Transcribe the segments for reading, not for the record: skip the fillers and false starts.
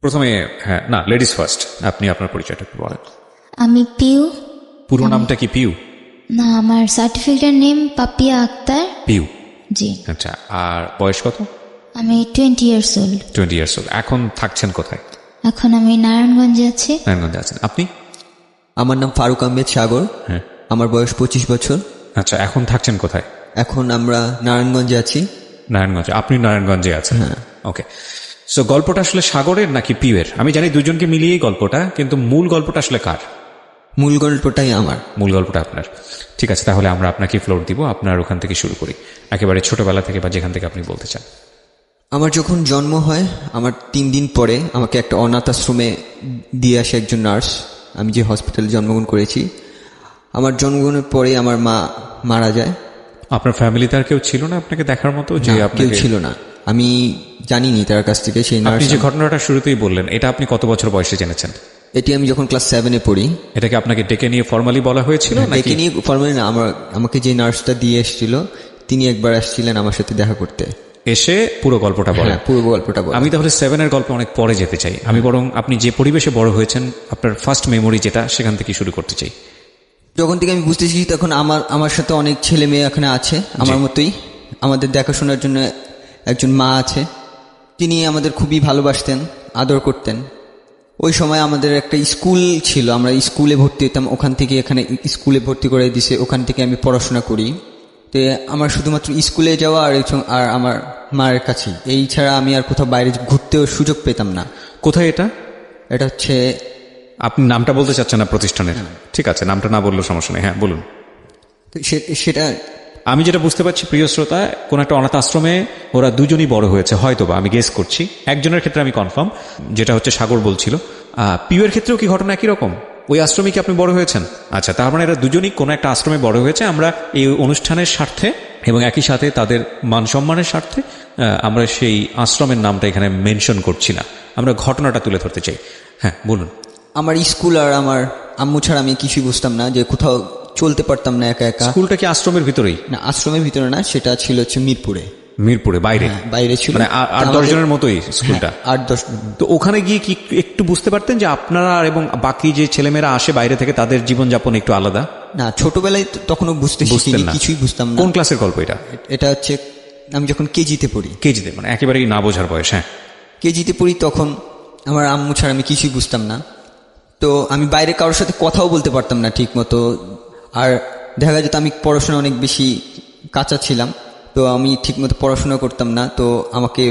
প্রথমে হ্যাঁ না লেডিস ফার্স্ট, আপনি আপনার পরিচয়টা একটু বলেন। আমি পিউ। পুরো নামটা কি পিউ? না, আমার সার্টিফিকেটের নেম পাপিয়া আক্তার। পিউ, জি। আচ্ছা, আর বয়স কত? আমি 20 years old। 20 years old। এখন থাকছেন কোথায়? এখন আমি নারায়ণগঞ্জে আছি। নারায়ণগঞ্জে আছেন। আপনি? আমার নাম ফারুক আহমেদ সাগর। হ্যাঁ। আমার বয়স 25 বছর। আচ্ছা, এখন থাকছেন কোথায়? এখন আমরা নারায়ণগঞ্জে আছি। নারায়ণগঞ্জে। আপনি নারায়ণগঞ্জে আছেন? হ্যাঁ। ওকে। সো গল্পটা আসলে সাগরের নাকি পিউয়ের? আমি জানি দুজনকে মিলিয়েই গল্পটা, কিন্তু মূল গল্পটা আসলে কার? মূল গল্পটাই আমার। মূল গল্পটা আপনার। ঠিক আছে, তাহলে আমরা আপনাকে ফ্লোর দিব, আপনার ওখান থেকে শুরু করি, একেবারে ছোটবেলা থেকে বা যেখান থেকে আপনি বলতে চান। আমার যখন জন্ম হয়, আমার 3 দিন পরে আমাকে একটা অনাথ আশ্রমে দিয়ে আসে একজন নার্স। আমি যে হসপিটালে জন্মগ্রহণ করেছি, আমার জন্মগ্রহণের পরে আমার মা মারা যায়। আপনার ফ্যামিলিতে আর কেউ ছিল না আপনাকে দেখার মতো? যে কেউ ছিল না, আমি জানিনি তার কাছ থেকে। সেই নার্স, আপনি যে ঘটনাটা শুরুতেই বললেন, এটা আপনি কত বছর বয়সে জেনেছেন? এটি আমি যখন ক্লাস 7-এ পড়ি। এটাকে আপনাকে ডেকে নিয়ে ফর্মালি বলা হয়েছিল? ডেকে নিয়ে ফর্মালি না, আমাকে যে নার্সটা দিয়ে এসেছিল তিনি একবার আসছিলেন আমার সাথে দেখা করতে, এসে পুরো গল্পটা বলেন। পুরো গল্পটা বলেন। আমি তাহলে 7-এর গল্প অনেক পরে যেতে চাই। আমি বরং আপনি যে পরিবেশে বড় হয়েছেন, আপনার ফার্স্ট মেমোরি যেটা, সেখান থেকে শুরু করতে চাই। যখন থেকে আমি বুঝতেছি তখন আমার সাথে অনেক ছেলে মেয়ে এখানে আছে আমার মতোই। আমাদের দেখাশোনার জন্য একজন মা আছে, তিনি আমাদের খুবই ভালোবাসতেন, আদর করতেন। ওই সময় আমাদের একটা স্কুল ছিল, আমরা স্কুলে ভর্তি হতাম, ওখান থেকে এখানে স্কুলে ভর্তি করে দিছে, ওখান থেকে আমি পড়াশোনা করি। তো আমার শুধুমাত্র স্কুলে যাওয়া আর আমার মায়ের কাছেই, এই ছাড়া আমি আর কোথাও বাইরে ঘুরতেও সুযোগ পেতাম না। কোথায় এটা? এটা হচ্ছে, আপনি নামটা বলতে চাচ্ছেন না প্রতিষ্ঠানের? ঠিক আছে, নামটা না বললেও সমস্যা নেই, হ্যাঁ বলুন। সেটা আমি যেটা বুঝতে পারছি প্রিয় শ্রোতা, কোন একটা অনাথ আশ্রমে ওরা দুজনই বড় হয়েছে, হয়তোবা, আমি গেস করছি। একজনের ক্ষেত্রে আমি কনফার্ম, যেটা হচ্ছে সাগর বলছিল। পিউয়ের ক্ষেত্রেও কি ঘটনা একই রকম? ওই আশ্রমে কি আপনি বড় হয়েছেন? আচ্ছা, তার মানে এরা দুজনই কোনো একটা আশ্রমে বড় হয়েছে। আমরা এই অনুষ্ঠানের স্বার্থে এবং একই সাথে তাদের মান সম্মানের স্বার্থে আমরা সেই আশ্রমের নামটা এখানে মেনশন করছি না, আমরা ঘটনাটা তুলে ধরতে চাই। হ্যাঁ বলুন। আমার স্কুল আর আমার আম্মু ছাড়া আমি কিছুই বুঝতাম না, যে কোথাও চলতে পারতাম না একা একা। স্কুলটা কি আশ্রমের ভিতরেই? না, আশ্রমের ভিতরে না, সেটা ছিল হচ্ছে মিরপুরে। মিরপুরে বাইরে? বাইরে ছিল, মানে 8-10 জনের মতোই স্কুলটা? 8-10। তো ওখানে গিয়ে কি একটু বুঝতে পারতেন যে আপনারা এবং বাকি যে ছেলেমেয়েরা আসে বাইরে থেকে, তাদের জীবনযাপন একটু আলাদা? না, ছোটবেলায় তখনও বুঝতে শিখিনি, কিছুই বুঝতাম না। কোন ক্লাসের গল্প এটা? এটা হচ্ছে আমি যখন কেজিতে পড়ি। কেজিতে, মানে একেবারেই না বোঝার বয়স? হ্যাঁ, কেজিতে পড়ি, তখন আমার আম্মু ছাড়া আমি কিছুই বুঝতাম না। তো আমি বাইরে কারোর সাথে কথাও বলতে পারতাম না ঠিক মতো। আর দেখা যেত আমি পড়াশোনা অনেক বেশি কাঁচা ছিলাম, তো আমি ঠিকমতো পড়াশোনা করতাম না। তো আমাকে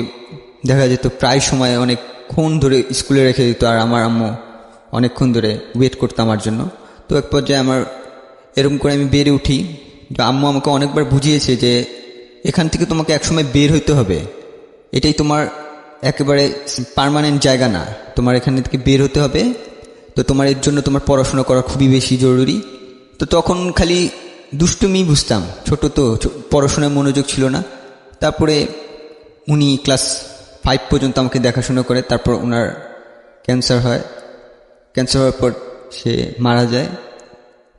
দেখা যেত প্রায় সময় অনেকক্ষণ ধরে স্কুলে রেখে দিত, আর আমার আম্মু অনেকক্ষণ ধরে ওয়েট করতো আমার জন্য। তো এক পর্যায়ে আমার এরকম করে আমি বেড়ে উঠি। আম্মু আমাকে অনেকবার বুঝিয়েছে যে এখান থেকে তোমাকে একসময় বের হইতে হবে, এটাই তোমার একেবারে পার্মানেন্ট জায়গা না, তোমার এখান থেকে বের হতে হবে। তো তোমার এর জন্য তোমার পড়াশোনা করা খুবই বেশি জরুরি। তো তখন খালি দুষ্টুমি বুঝতাম, ছোট তো, পড়াশোনায় মনোযোগ ছিল না। তারপরে উনি ক্লাস 5 পর্যন্ত আমাকে দেখাশোনা করে, তারপর ওনার ক্যান্সার হয়। ক্যান্সার হওয়ার পর সে মারা যায়।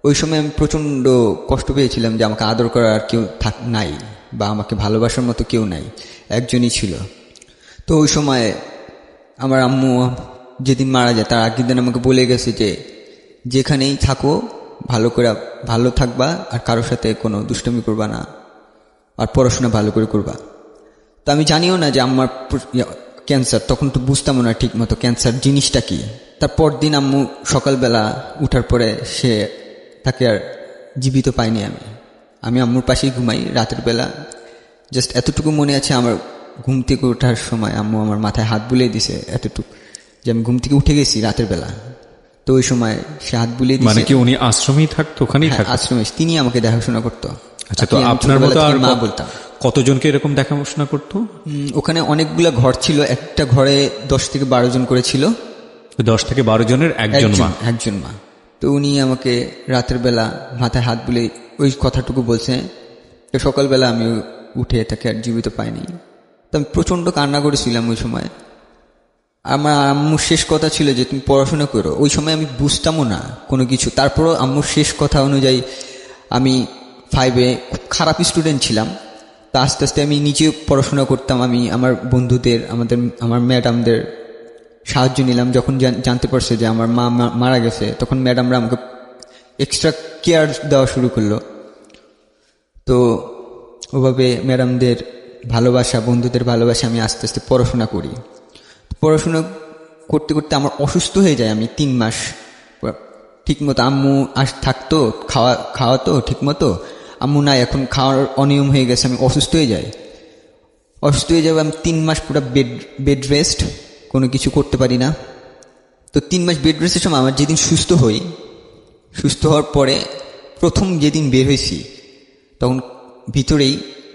ওই সময় আমি প্রচণ্ড কষ্ট পেয়েছিলাম যে আমাকে আদর করার আর কেউ নাই, বা আমাকে ভালোবাসার মতো কেউ নাই, একজনই ছিল। তো ওই সময় আমার আম্মু যেদিন মারা যায় তার আগের দিন আমাকে বলে গেছে যে যেখানেই থাকো ভালো থাকবা, আর কারোর সাথে কোনো দুষ্টুমি করবা না, আর পড়াশোনা ভালো করে করবা। তো আমি জানিও না যে আমার ক্যান্সার, তখন তো বুঝতামও না ঠিক মতো ক্যান্সার জিনিসটা কি। তারপর দিন আম্মু সকালবেলা উঠার পরে তাকে আর জীবিত পাইনি। আমি আম্মুর পাশেই ঘুমাই রাতের বেলা। জাস্ট এতটুকু মনে আছে, আমার ঘুম থেকে ওঠার সময় আম্মু আমার মাথায় হাত বুলিয়ে দিছে, এতটুকু যে আমি ঘুম থেকে উঠে গেছি রাতের বেলা। তো ওই সময় সে হাত বুলিয়ে দিছে। মানে কি উনি আশ্রমেই থাকতো? ওখানেই থাকতো? আশ্রমে, তিনি আমাকে দেখাশোনা করতো। আচ্ছা, তো আপনার মতো আর মা বলতাম। কতজনকে এরকম দেখাশোনা করতো? ওখানে অনেকগুলা ঘর ছিল, একটা ঘরে 10 থেকে 12 জন করে ছিল। 10 থেকে 12 জনের একজন মা। তো উনি আমাকে রাতের বেলা মাথায় হাত বুলিয়ে ওই কথাটুকু বলছে। তো সকালবেলা আমি উঠে তাকে আর জীবিত পাইনি। তো আমি প্রচণ্ড কান্না করেছিলাম ওই সময়। আমার আম্মুর শেষ কথা ছিল যে তুমি পড়াশোনা করো। ওই সময় আমি বুঝতামও না কোনো কিছু। তারপরও আম্মুর শেষ কথা অনুযায়ী আমি 5-এ খুব খারাপ স্টুডেন্ট ছিলাম। তা আস্তে আস্তে আমি নিজেও পড়াশোনা করতাম। আমি আমার বন্ধুদের, আমার ম্যাডামদের সাহায্য নিলাম। যখন জানতে পারছে যে আমার মা মারা গেছে, তখন ম্যাডামরা আমাকে এক্সট্রা কেয়ার দেওয়া শুরু করলো। তো ওভাবে ম্যাডামদের ভালোবাসা, বন্ধুদের ভালোবাসা আমি আস্তে আস্তে পড়াশোনা করি। পড়াশোনা করতে করতে আমার অসুস্থ হয়ে যায়। আমি 3 মাস ঠিকমতো, আম্মু থাকতো, খাওয়াতো ঠিকমতো, আম্মু নাই, এখন খাওয়ার অনিয়ম হয়ে গেছে, আমি অসুস্থ হয়ে যাই। অসুস্থ হয়ে যাবে, আমি 3 মাস পুরো বেড রেস্ট, কোনো কিছু করতে পারি না। তো 3 মাস বেড রেস্টের সময় আমার যেদিন সুস্থ হই, সুস্থ হওয়ার পরে প্রথম যেদিন বের হয়েছি, তখন ভিতরেই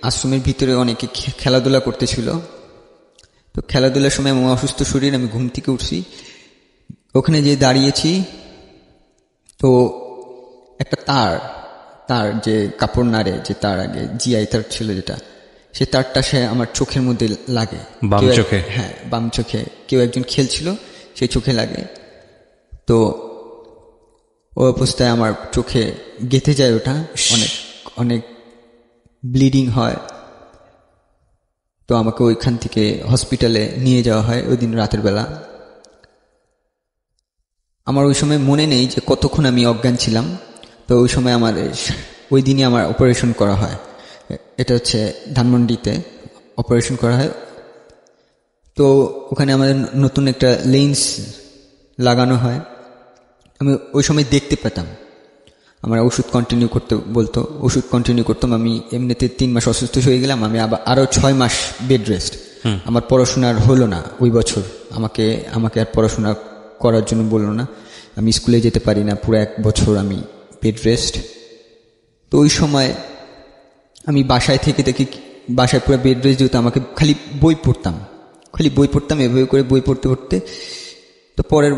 আশ্রমের ভিতরে অনেকে খেলাধুলা করতেছিল। তো খেলাধুলার সময় আমার অসুস্থ শরীর, আমি ঘুম থেকে উঠছি, ওখানে যে দাঁড়িয়েছি, তো একটা তার যে কাপড় নাড়ে, যে তার আগে জিআই তার ছিল যেটা, সে তারটা সে আমার চোখের মধ্যে লাগে, বাম চোখে। হ্যাঁ, বাম চোখে। কেউ একজন খেলছিল, সেই চোখে লাগে। তো ও অবস্থায় আমার চোখে গেঁথে যায়, ওটা অনেক অনেক ব্লিডিং হয়। তো আমাকে ওইখান থেকে হসপিটালে নিয়ে যাওয়া হয় ওই দিন রাতের বেলা। আমার ওই সময় মনে নেই যে কতক্ষণ আমি অজ্ঞান ছিলাম। তো ওই সময় ওই দিনই আমার অপারেশন করা হয়। এটা হচ্ছে ধানমন্ডিতে অপারেশন করা হয়। তো ওখানে আমাদের নতুন একটা লেন্স লাগানো হয়। আমি ওই সময় দেখতে পেতাম। আমার ওষুধ কন্টিনিউ করতে বলতো, ওষুধ কন্টিনিউ করতাম। আমি এমনিতে 3 মাস অসুস্থ হয়ে গেলাম, আমি আরও 6 মাস বেড রেস্ট। আমার পড়াশোনা আর হলো না ওই বছর, আমাকে আর পড়াশোনা করার জন্য বললো না, আমি স্কুলে যেতে পারি না, পুরো 1 বছর আমি বেড রেস্ট। তো ওই সময় আমি বাসায় থেকে বাসায় পুরো বেড রেস্ট যেহেতু, আমাকে খালি বই পড়তাম, এভাবে করে বই পড়তে পড়তে। তো পরের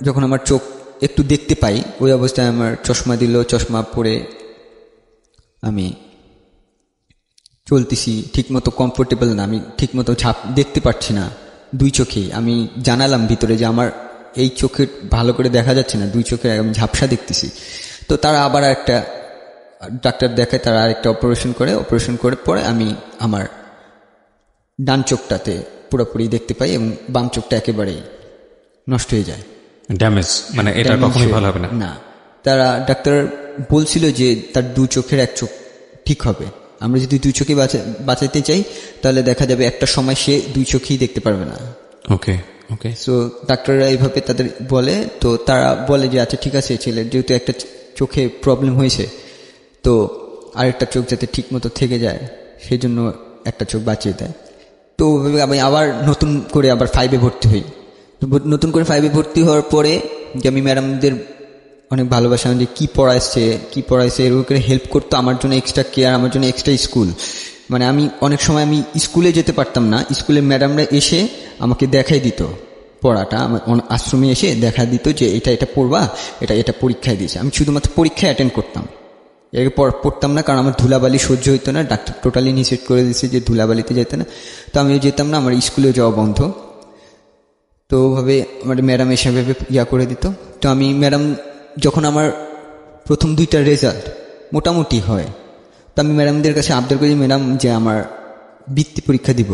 যখন আমার চোখ একটু দেখতে পাই, ওই অবস্থায় আমার চশমা দিল, চশমা পরে আমি চলতেছি, ঠিকমতো কমফোর্টেবল না, আমি ঠিকমতো দেখতে পাচ্ছি না 2 চোখেই। আমি জানালাম ভিতরে যে আমার এই চোখে ভালো করে দেখা যাচ্ছে না, 2 চোখে আমি ঝাপসা দেখতেছি। তো তারা আবার একটা ডাক্তার দেখায়, তারা আরেকটা অপারেশন করে পরে আমি আমার ডান চোখটাতে পুরোপুরি দেখতে পাই এবং বাম চোখটা একেবারেই নষ্ট হয়ে যায়, ড্যামেজ, মানে এটা কখনোই ভালো হবে না। না, তারা ডাক্তার বলছিল যে তার 2 চোখের 1 চোখ ঠিক হবে। আমরা যদি 2 চোখে বাঁচাইতে চাই, তাহলে দেখা যাবে একটা সময় সে 2 চোখেই দেখতে পারবে না। ওকে ওকে। সো ডাক্তাররা এইভাবে তাদের বলে। তো তারা বলে যে আচ্ছা ঠিক আছে, ছেলের যেহেতু একটা চোখে প্রবলেম হয়েছে, তো আরেকটা চোখ যাতে ঠিক মতো থেকে যায়, সেই জন্য একটা চোখ বাঁচিয়ে দেয়। তো আমি আবার নতুন করে 5-এ ভর্তি হই। নতুন করে 5-এ ভর্তি হওয়ার পরে যে আমি ম্যাডামদের অনেক ভালোবাসা, যে কী পড়াইছে এরকম করে হেল্প করতো, আমার জন্য এক্সট্রা কেয়ার, আমার জন্য এক্সট্রা স্কুল। মানে আমি অনেক সময় আমি স্কুলে যেতে পারতাম না, স্কুলে ম্যাডামরা এসে আমাকে দেখাই দিত পড়াটা, আমার আশ্রমে এসে দেখা দিত যে এটা পড়বা, এটা পরীক্ষায় দিয়েছে। আমি শুধুমাত্র পরীক্ষায় অ্যাটেন্ড করতাম, এরপর পড়তাম না, কারণ আমার ধুলাবালি সহ্য হইতো না। ডাক্তার টোটালি নিষেধ করে দিয়েছে যে ধুলাবালিতে যেতে না। তো আমিও যেতাম না, আমার স্কুলেও যাওয়া বন্ধ। তো ওভাবে আমার ম্যাডাম এসে করে দিত। তো আমি ম্যাডাম যখন আমার প্রথম 2টা রেজাল্ট মোটামুটি হয়, তো আমি ম্যাডামদের কাছে আবদার করি, ম্যাডাম যে আমার বৃত্তি পরীক্ষা দিব,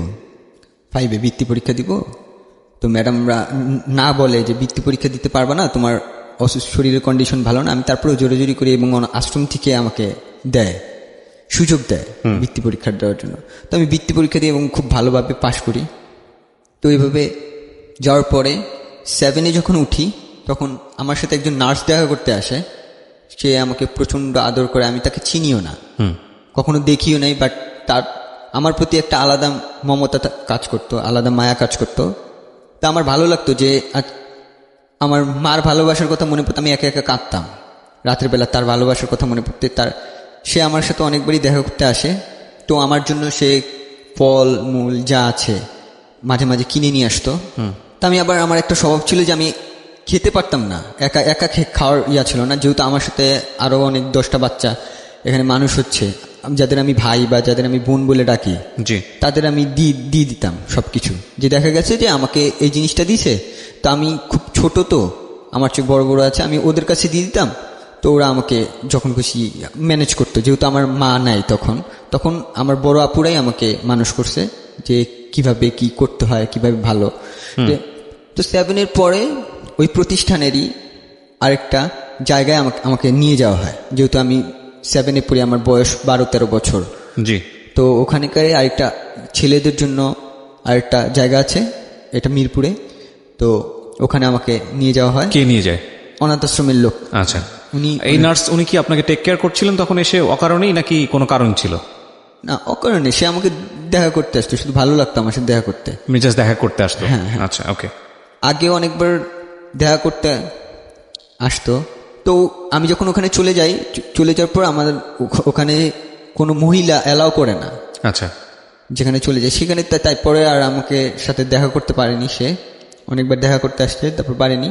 5-এ বৃত্তি পরীক্ষা দিব। তো ম্যাডামরা না বলে যে বৃত্তি পরীক্ষা দিতে পারবে না, তোমার অসুস্থ, শরীরের কন্ডিশন ভালো না। আমি তারপরেও জোরাজোরি করি এবং আশ্রম থেকে আমাকে সুযোগ দেয় বৃত্তি পরীক্ষা দেওয়ার জন্য। তো আমি বৃত্তি পরীক্ষা দিই এবং খুব ভালোভাবে পাশ করি। তো এইভাবে যাওয়ার পরে 7-এ যখন উঠি, তখন আমার সাথে একজন নার্স দেখা করতে আসে। সে আমাকে প্রচণ্ড আদর করে, আমি তাকে চিনিও না, কখনো দেখিও নাই, বাট তার আমার প্রতি একটা আলাদা মমতা কাজ করতো, আলাদা মায়া কাজ করতো। তা আমার ভালো লাগতো যে আমার মার ভালোবাসার কথা মনে পড়তো, আমি একা একা কাঁদতাম রাতের বেলা, তার ভালোবাসার কথা মনে পড়তে। সে আমার সাথে অনেকবারই দেখা করতে আসে। তো আমার জন্য সে ফল মূল যা আছে মাঝে মাঝে কিনে নিয়ে আসতো। তা আমি আমার একটা স্বভাব ছিল যে আমি খেতে পারতাম না, একা খাওয়ার ছিল না, যেহেতু আমার সাথে আরও অনেক 10টা বাচ্চা এখানে মানুষ হচ্ছে, যাদের আমি ভাই বা যাদের আমি বোন বলে ডাকি, তাদের আমি দিয়ে দিতাম সবকিছু। যে দেখা গেছে যে আমাকে এই জিনিসটা দিছে, তো আমি খুব ছোট, তো আমার চেয়ে বড় বড় আছে, আমি ওদের কাছে দিয়ে দিতাম। তো ওরা আমাকে যখন খুশি ম্যানেজ করতো, যেহেতু আমার মা নাই তখন আমার বড় আপুরাই আমাকে মানুষ করছে যে কিভাবে কি করতে হয়, কিভাবে ভালো। তো 7-এর পরে ওই প্রতিষ্ঠানেরই আরেকটা জায়গায় আমাকে নিয়ে যাওয়া হয়, যেহেতু আমি 7-এ পড়ি, আমার বয়স 12-13 বছর। জি। তো ওখানকার আরেকটা ছেলেদের জন্য আরেকটা জায়গা আছে, এটা মিরপুরে। তো ওখানে আমাকে নিয়ে যাওয়া হয়। কে নিয়ে যায়? অনাথ আশ্রমের লোক। আচ্ছা, এই নার্স উনি কি আপনাকে টেক কেয়ার করছিলেন তখন এসে অকারণেই, নাকি কোনো কারণ ছিল? না, অকারণে। সে আমাকে দেখা করতে আসতো, শুধু ভালো লাগতো আমার সাথে দেখা করতে। জাস্ট দেখা করতে আসতো? হ্যাঁ। আচ্ছা, ওকে। আগে অনেকবার দেখা করতে আসতো। তো আমি যখন ওখানে চলে যাওয়ার পর আমাদের ওখানে কোনো মহিলা অ্যালাউ করে না। আচ্ছা। যেখানে চলে যায় সেখানে, তারপরে আর আমাকে সাথে দেখা করতে পারেনি। সে অনেকবার দেখা করতে আসছে, তারপর পারেনি।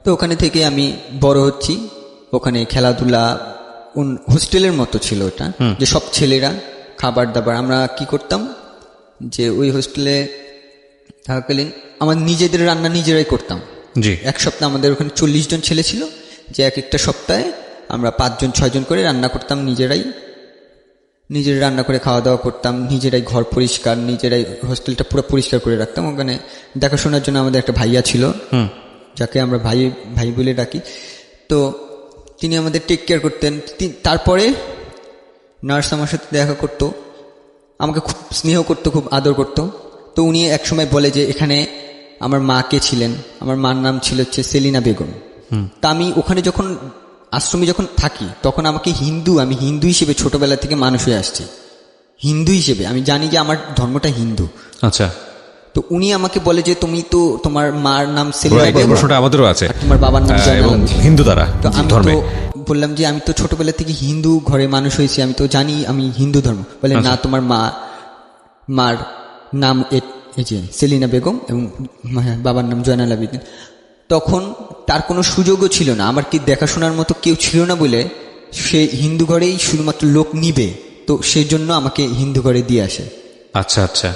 তো ওখানে থেকে আমি বড় হচ্ছি। ওখানে খেলাধুলা, হোস্টেলের মতো ছিল ওটা, যে সব ছেলেরা, খাবার দাবার। আমরা কি করতাম, যে ওই হোস্টেলে থাকাকালীন আমার নিজেদের রান্না নিজেরাই করতাম। জি। এক সপ্তাহ আমাদের ওখানে 40 জন ছেলে ছিল, যে এক একটা সপ্তাহে আমরা 5-6 জন করে রান্না করতাম, নিজেরাই রান্না করে খাওয়া দাওয়া করতাম, নিজেরাই ঘর পরিষ্কার, নিজেরাই হোস্টেলটা পুরো পরিষ্কার করে রাখতাম। ওখানে দেখাশোনার জন্য আমাদের একটা ভাইয়া ছিল, যাকে আমরা ভাই বলে ডাকি। তো তিনি আমাদের টেক কেয়ার করতেন। তারপরে নার্স আমার সাথে দেখা করতো, আমাকে খুব স্নেহ করতো, খুব আদর করতো। তো উনি একসময় বলে যে এখানে আমার মা কে ছিলেন, আমার মার নাম ছিল হচ্ছে সেলিনা বেগম। তা আমি ওখানে যখন আশ্রমে যখন থাকি তখন আমাকে আমি হিন্দু হিসেবে ছোটবেলা থেকে মানুষ হয়ে আসছি। হিন্দু হিসেবে আমি জানি যে আমার ধর্মটা হিন্দু। আচ্ছা। তো উনি আমাকে বলে যে তুমি তো, তোমার মার নাম সেলিনা বেগম, আমাদেরও আছে, তোমার বাবার নাম হিন্দু দ্বারা। তো আমি তো বললাম যে আমি তো ছোটবেলা থেকে হিন্দু ঘরে মানুষ হয়েছি, আমি তো জানি আমি হিন্দু ধর্ম। বলে না, তোমার মার নাম এই যে সেলিনা বেগম এবং বাবার নাম জয়নাল আবেদিন। তখন তার কোনো সুযোগও ছিল না, আমার কি দেখাশোনার মতো কেউ ছিল না বলে সে হিন্দু ঘরেই শুধুমাত্র লোক নিবে, তো সেই জন্য আমাকে হিন্দু ঘরে দিয়ে আসে। আচ্ছা আচ্ছা।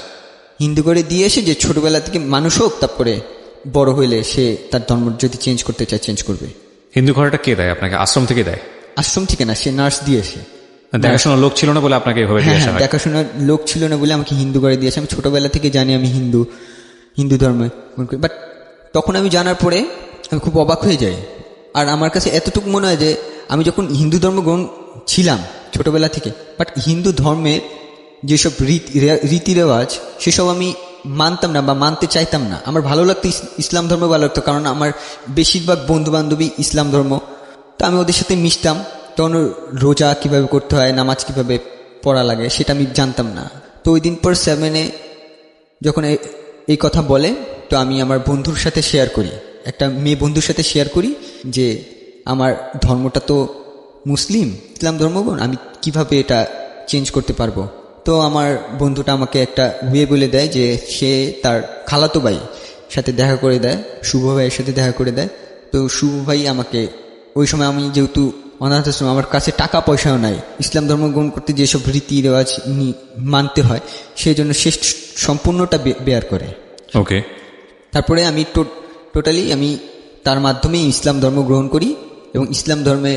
হিন্দু ঘরে দিয়ে এসে যে ছোটবেলা থেকে মানুষ হোক, তারপরে বড় হইলে সে তার ধর্ম যদি চেঞ্জ করতে চায় চেঞ্জ করবে। হিন্দু ঘরটা কে দেয় আপনাকে? আশ্রম থেকে দেয়? আশ্রম থেকে না, সে নার্স দিয়েছে। দেখাশোনার লোক ছিল না বলে আপনাকে এভাবে দিয়ে আসা হয়? দেখাশোনার লোক ছিল না বলে আমাকে হিন্দু ঘরে দিয়েছে। আমি ছোটবেলা থেকে জানি আমি হিন্দু ধর্মে, বাট তখন আমি জানার পরে আমি খুব অবাক হয়ে যাই। আর আমার কাছে এতটুকু মনে হয় যে আমি যখন হিন্দু ধর্ম গ্রহণ ছিলাম ছোটবেলা থেকে, বাট হিন্দু ধর্মের যেসব রীতি রেওয়াজ সেসব আমি মানতাম না বা মানতে চাইতাম না। আমার ভালো লাগতো, ইসলাম ধর্ম ভালো লাগতো, কারণ আমার বেশিরভাগ বন্ধু বান্ধবী ইসলাম ধর্ম। তো আমি ওদের সাথে মিশতাম, তখন রোজা কিভাবে করতে হয়, নামাজ কিভাবে পড়া লাগে সেটা আমি জানতাম না। তো ওই দিন পর 7-এ যখন এই কথা বলে, তো আমি আমার বন্ধুর সাথে শেয়ার করি, একটা মেয়ে বন্ধুর সাথে শেয়ার করি যে আমার ধর্মটা তো ইসলাম ধর্মগ্রহণ, আমি কিভাবে এটা চেঞ্জ করতে পারবো। তো আমার বন্ধুটা আমাকে একটা ওয়ে বলে দেয় যে সে তার খালাতো ভাই সাথে দেখা করে দেয়, শুভ ভাইয়ের সাথে দেখা করে দেয়। তো শুভ ভাই আমাকে, ওই সময় আমি যেহেতু অনাথ আশ্রম, আমার কাছে টাকা পয়সাও নাই, ইসলাম ধর্ম গ্রহণ করতে যেসব রীতি রেওয়াজ মানতে হয় সেই জন্য সে সম্পূর্ণটা বেয়ার করে। ওকে। তারপরে আমি টোটালি আমি তার মাধ্যমে ইসলাম ধর্ম গ্রহণ করি এবং ইসলাম ধর্মে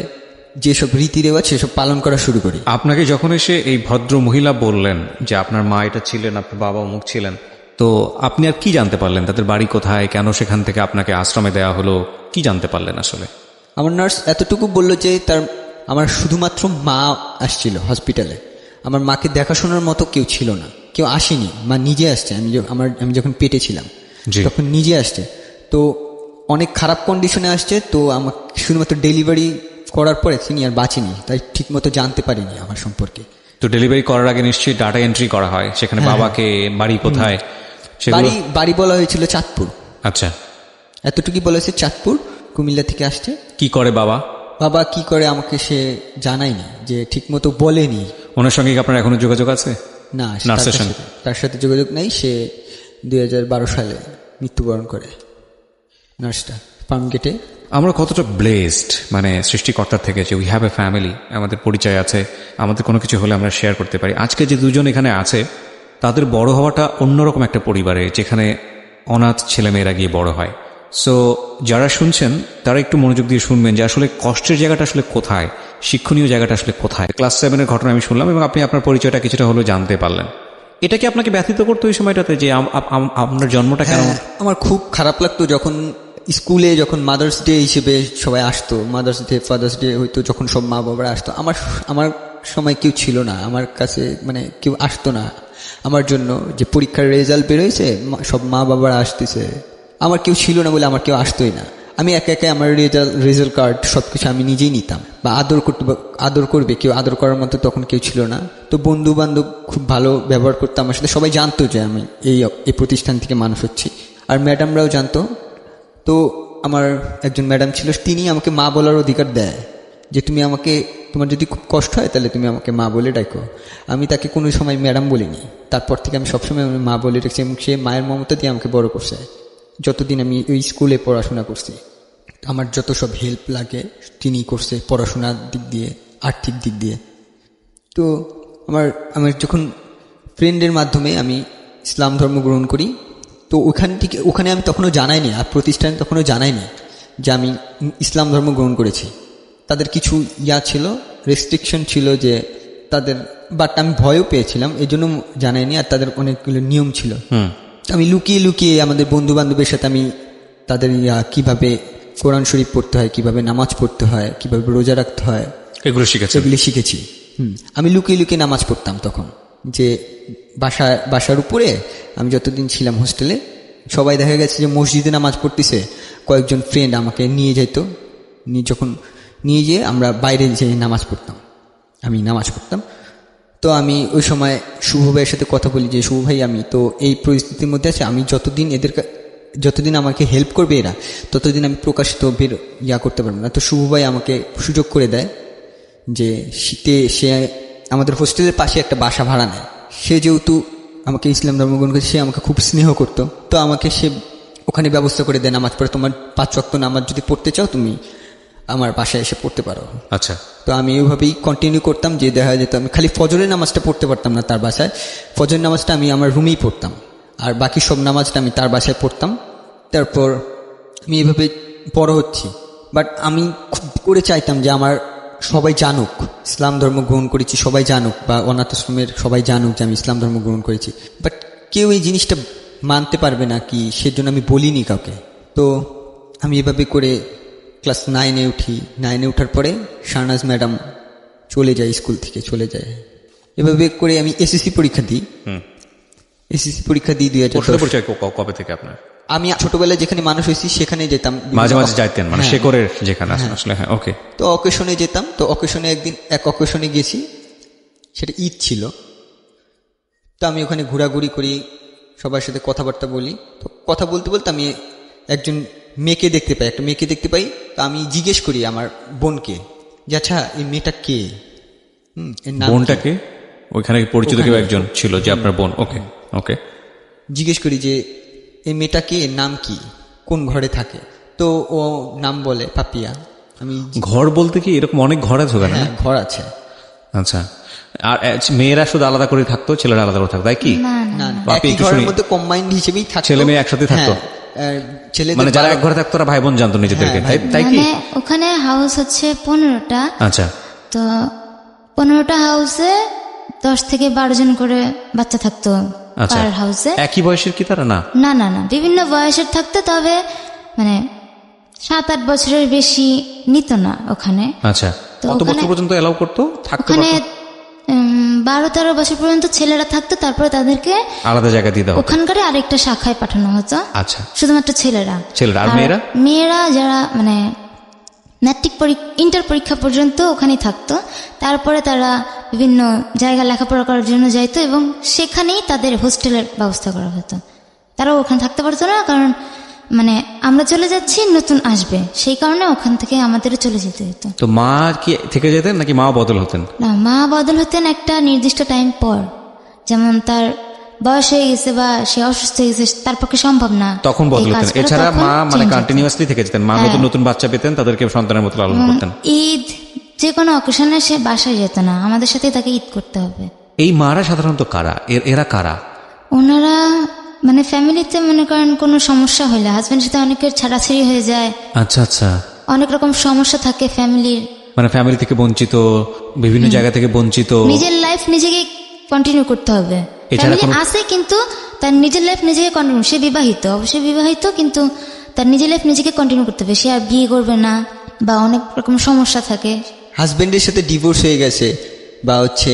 যেসব রীতি রেওয়াজ সেসব পালন করা শুরু করি। আপনাকে যখন এসে এই ভদ্র মহিলা বললেন যে আপনার মা এটা ছিলেন, আপনার বাবা অমুক ছিলেন, তো আপনি আর কি জানতে পারলেন? তাদের বাড়ি কোথায়, কেন সেখান থেকে আপনাকে আশ্রমে দেওয়া হলো, কি জানতে পারলেন আসলে? আমার নার্স এতটুকু বলল যে আমার শুধুমাত্র মা আসছিল হসপিটালে, আমার মাকে দেখাশোনার মতো কেউ ছিল না, কেউ আসেনি, মা নিজে আসছে। আমি যখন পেটে ছিলাম তখন নিজে আসছে। তো অনেক খারাপ কন্ডিশনে আসছে। তো আমাকে শুধুমাত্র ডেলিভারি করার পরে তিনি আর বাঁচেনি, তাই ঠিক মতো জানতে পারিনি আমার সম্পর্কে। তো ডেলিভারি করার আগে নিশ্চয়ই ডাটা এন্ট্রি করা হয়, সেখানে বাবাকে, বাড়ি কোথায়, বাড়ি বলা হয়েছিল চাঁদপুর। আচ্ছা, এতটুকুই বলা হয়েছে চাঁদপুর, কুমিল্লা থেকে আসছে। কি করে বাবা কি করে আমাকে সে জানায়নি, যে ঠিক মতো বলেনি। ওনার সঙ্গে কি আপনার এখনো যোগাযোগ আছে? না, তার সাথে যোগাযোগ নেই। সে 2012 সালে মৃত্যুবরণ করে নার্সটা, ফার্মগেটে। আমরা কতটা ব্লেসড, মানে সৃষ্টিকর্তার থেকে, যে উই হ্যাভ এ ফ্যামিলি, আমাদের পরিচয় আছে, আমাদের কোনো কিছু হলে আমরা শেয়ার করতে পারি। আজকে যে দুজন এখানে আছে তাদের বড় হওয়াটা অন্যরকম একটা পরিবারে, যেখানে অনাথ ছেলেমেয়েরা গিয়ে বড় হয়। সো যারা শুনছেন তারা একটু মনোযোগ দিয়ে শুনবেন যে আসলে কষ্টের জায়গাটা আসলে কোথায়, শিক্ষণীয় জায়গাটা আসলে কোথায়। ক্লাস 7-এর ঘটনা আমি শুনলাম এবং আপনি আপনার পরিচয়টা কিছুটা হলেও জানতে পারলেন। এটা কি আপনাকে ব্যথিত করতো ওই সময়টাতে যে আপনার জন্মটা কেন? হ্যাঁ, আমার খুব খারাপ লাগতো যখন স্কুলে যখন মাদার্স ডে হিসেবে সবাই আসতো, মাদার্স ডে ফাদার্স ডে হইতো, যখন সব মা বাবারা আসতো, আমার সময় কেউ ছিল না, আমার কাছে মানে কেউ আসতো না আমার জন্য। যে পরীক্ষার রেজাল্ট বেরোয়েছে, সব মা বাবারা আসতেছে, আমার কেউ ছিল না বলে আমার কেউ আসতোই না। আমি একা একা আমার রেজাল্ট কার্ড সবকিছু আমি নিজেই নিতাম, বা আদর করবে কেউ, আদর করার মতো তখন কেউ ছিল না। তো বন্ধু বান্ধব খুব ভালো ব্যবহার করতো আমার সাথে, সবাই জানতো যে আমি এই প্রতিষ্ঠান থেকে মানুষ হচ্ছি, আর ম্যাডামরাও জানতো। তো আমার একজন ম্যাডাম ছিল, তিনি আমাকে মা বলার অধিকার দেয়, যে তুমি আমাকে, তোমার যদি খুব কষ্ট হয় তাহলে তুমি আমাকে মা বলে ডাকো। আমি তাকে কোনো সময় ম্যাডাম বলিনি, তারপর থেকে আমি সবসময় আমি মা বলে রেখেছি, এবং সে মায়ের মমতা দিয়ে আমাকে বড় করছে যতদিন আমি ওই স্কুলে পড়াশোনা করছি। আমার যত সব হেল্প লাগে তিনি করছে, পড়াশোনার দিক দিয়ে, আর্থিক দিক দিয়ে। তো আমার যখন ফ্রেন্ডের মাধ্যমে আমি ইসলাম ধর্ম গ্রহণ করি, তো ওখানে আমি তখনও জানাইনি, আর প্রতিষ্ঠানে তখনও জানাইনি যে আমি ইসলাম ধর্ম গ্রহণ করেছি। তাদের কিছু ছিল, রেস্ট্রিকশন ছিল যে তাদের, বাট আমি ভয়ও পেয়েছিলাম, এই জন্য জানাইনি। আর তাদের অনেকগুলো নিয়ম ছিল, আমি লুকিয়ে লুকিয়ে আমাদের বন্ধু বান্ধবের সাথে আমি তাদের কিভাবে কোরআন শরীফ পড়তে হয়, কিভাবে নামাজ পড়তে হয়, কিভাবে রোজা রাখতে হয়, এগুলি শিখেছি। আমি লুকিয়ে লুকিয়ে নামাজ পড়তাম তখন, যে বাসার উপরে আমি যতদিন ছিলাম হোস্টেলে, সবাই দেখা গেছে যে মসজিদে নামাজ পড়তেছে, কয়েকজন ফ্রেন্ড আমাকে নিয়ে যেত, যখন নিয়ে যেয়ে আমরা বাইরে যেয়ে নামাজ পড়তাম, আমি নামাজ পড়তাম। তো আমি ওই সময় শুভ ভাইয়ের সাথে কথা বলি যে শুভ ভাই, আমি তো এই পরিস্থিতির মধ্যে আছি, আমি যতদিন আমাকে হেল্প করবে এরা, ততদিন আমি প্রকাশিত করতে পারবো না। তো শুভ ভাই আমাকে সুযোগ করে দেয় যে শীতে সে আমাদের হোস্টেলের পাশে একটা বাসা ভাড়া নেয়। সে যেহেতু আমাকে ইসলাম ধর্ম গ্রহণ করেছে, সে আমাকে খুব স্নেহ করতো, তো আমাকে সে ওখানে ব্যবস্থা করে দেয় নামাজ পড়ে, তোমার 5 ওয়াক্ত নামাজ যদি পড়তে চাও তুমি আমার বাসায় এসে পড়তে পারো। আচ্ছা। তো আমি এইভাবেই কন্টিনিউ করতাম, যে দেখা যেত আমি খালি ফজরের নামাজটা পড়তে পারতাম না তার বাসায়, ফজরের নামাজটা আমি আমার রুমেই পড়তাম, আর বাকি সব নামাজটা আমি তার বাসায় পড়তাম। তারপর আমি এইভাবে বড় হচ্ছি, বাট আমি খুব করে চাইতাম যে আমার সবাই জানুক ইসলাম ধর্ম গ্রহণ করেছি, সবাই জানুক, বা অনাথ আশ্রমের সবাই জানুক যে আমি ইসলাম ধর্ম গ্রহণ করেছি। বাট কেউ এই জিনিসটা মানতে পারবে না কি, সেজন্য আমি বলিনি কাউকে। তো আমি এভাবে করে ক্লাস 9-এ উঠি। 9-এ ওঠার পরে শাহনাজ ম্যাডাম চলে যায়, স্কুল থেকে চলে যায়। এভাবে করে আমি এসএসসি পরীক্ষা দিই। এসএসসি পরীক্ষা দিই 2010। কবে থেকে আপনার? আমি ছোটবেলায় যেখানে মানুষ হয়েছি সেখানে যেতাম, মাঝে মাঝে যাইতেন, মানে শেকরের যেখানে আসলে। হ্যাঁ, ওকে। তো অকেশনে যেতাম, তো অকেশনে এক অকেশনে গেছি, সেটা ঈদ ছিল। তো আমি ওখানে ঘোরাঘুরি করি, সবার সাথে কথাবার্তা বলি। তো কথা বলতে বলতে আমি একটা মেয়েকে দেখতে পাই। তো আমি জিজ্ঞেস করি আমার বোনকে যে আচ্ছা এই মেয়েটা কে, বোনটাকে ওইখানে পরিচিত কেউ একজন ছিল যে আপনার বোন? ওকে ওকে। জিজ্ঞেস করি যে এই মেয়েটা কে, নাম কি, কোন ঘরে থাকে? তো ও নাম বলে পাপিয়া। আমি ঘর বলতে কি এরকম অনেক ঘর আছে ওখানে? হ্যাঁ, ঘর আছে। আচ্ছা। আর মেয়েরা শুধু আলাদা করে থাকতো, ছেলেরা আলাদা করে থাকতো, তাই কি? না, একই ঘরের মধ্যে কম্বাইন্ড হিসেবেই থাকতো, ছেলে মেয়ে একসাথে থাকতো। মানে যারা এক ঘরে থাকতো তারা ভাই বোন জানতো নিজেদেরকে, তাই কি? ওখানে হাউস হচ্ছে 15টা। আচ্ছা। তো 15টা হাউসে 10 থেকে 12 জন করে বাচ্চা থাকতো পার হাউসে। একই বয়সের কি তারা? না না না না, বিভিন্ন বয়সের থাকতো, তবে মানে 7-8 বছরের বেশি নিত না ওখানে। আচ্ছা। কত বছর পর্যন্ত এলাও করতো থাকতে? ওখানে 12-13 বছর পর্যন্ত ছেলেরা থাকতো, তারপরে তাদেরকে আলাদা জায়গা দিয়ে দাও, ওখানকার আরেকটা শাখায় পাঠানো হতো। আচ্ছা। শুধুমাত্র ছেলেরা। আর মেয়েরা যারা মানে ম্যাট্রিক ইন্টার পরীক্ষা পর্যন্ত ওখানেই থাকতো, তারপরে তারা বিভিন্ন জায়গায় লেখাপড়া করার জন্য যাইতো, এবং সেখানেই তাদের হোস্টেলের ব্যবস্থা করা হতো। তারাও ওখানে থাকতে পারতো না, কারণ মানে আমরা চলে যাচ্ছি, নতুন আসবে, সেই কারণে ওখান থেকে আমাদেরও চলে যেতে হতো। তো মা কি থেকে যেতেন নাকি মা বদল হতেন? না, মা বদল হতেন একটা নির্দিষ্ট টাইম পর, যেমন তার বয়স হয়ে গেছে বা সে অসুস্থ হয়ে গেছে, তার পক্ষে সম্ভব না, তখন বদল হতেন। এছাড়া মা মানে কন্টিনিউয়াসলি থেকে যেতেন। মা নতুন নতুন বাচ্চা পেতেন, তাদেরকে সন্তানের মতো লালন করতেন। ঈদ যে কোনো অকেশনে সে বাসায় যেত না, আমাদের সাথে তাকে ঈদ করতে হবে। এই মারা সাধারণত কারা? এরা কারা? ওনারা মানে ফ্যামিলিতে মনে করেন কোনো সমস্যা হলে, হাজবেন্ডের সাথে অনেকের ছাড়াছাড়ি হয়ে যায়। আচ্ছা আচ্ছা। অনেক রকম সমস্যা থাকে ফ্যামিলির, মানে ফ্যামিলি থেকে বঞ্চিত, বিভিন্ন জায়গা থেকে বঞ্চিত, নিজের লাইফ নিজেকে কন্টিনিউ করতে হবে। এছাড়া ফ্যামিলি কোনো আছে কিন্তু তার নিজের লাইফ নিজেকে কন্টিনিউ, সে বিবাহিত, অবশ্যই বিবাহিত, কিন্তু তার নিজের লাইফ নিজেকে কন্টিনিউ করতে হবে, সে আর বিয়ে করবে না বা অনেক রকম সমস্যা থাকে। হাজবেন্ডের সাথে ডিভোর্স হয়ে গেছে বা হচ্ছে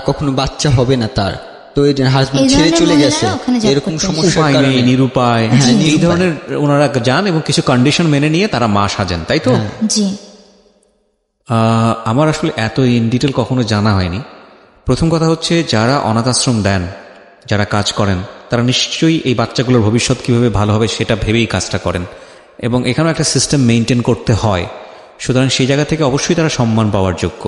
কখনো বাচ্চা হবে না তার, তো হাজবেন্ড এই ছেড়ে ধরনের চলে মহিলারা গেছে, ওখানে job এরকম করতে সমস্যার উপায় নেই, কারণে নিরুপায়, হ্যাঁ, এই নিরুপায়। ধরনের ওনারা যান এবং কিছু কন্ডিশন মেনে নিয়ে তারা মা সাজেন, তাই তো? জি। আমার আসলে এত ইন ডিটেল কখনো জানা হয়নি। প্রথম কথা হচ্ছে, যারা অনাথ আশ্রম দেন, যারা কাজ করেন, তারা নিশ্চয়ই এই বাচ্চাগুলোর ভবিষ্যৎ কিভাবে ভালো হবে সেটা ভেবেই কাজটা করেন, এবং এখানেও একটা সিস্টেম মেনটেন করতে হয়। সুতরাং সেই জায়গা থেকে অবশ্যই তারা সম্মান পাওয়ার যোগ্য।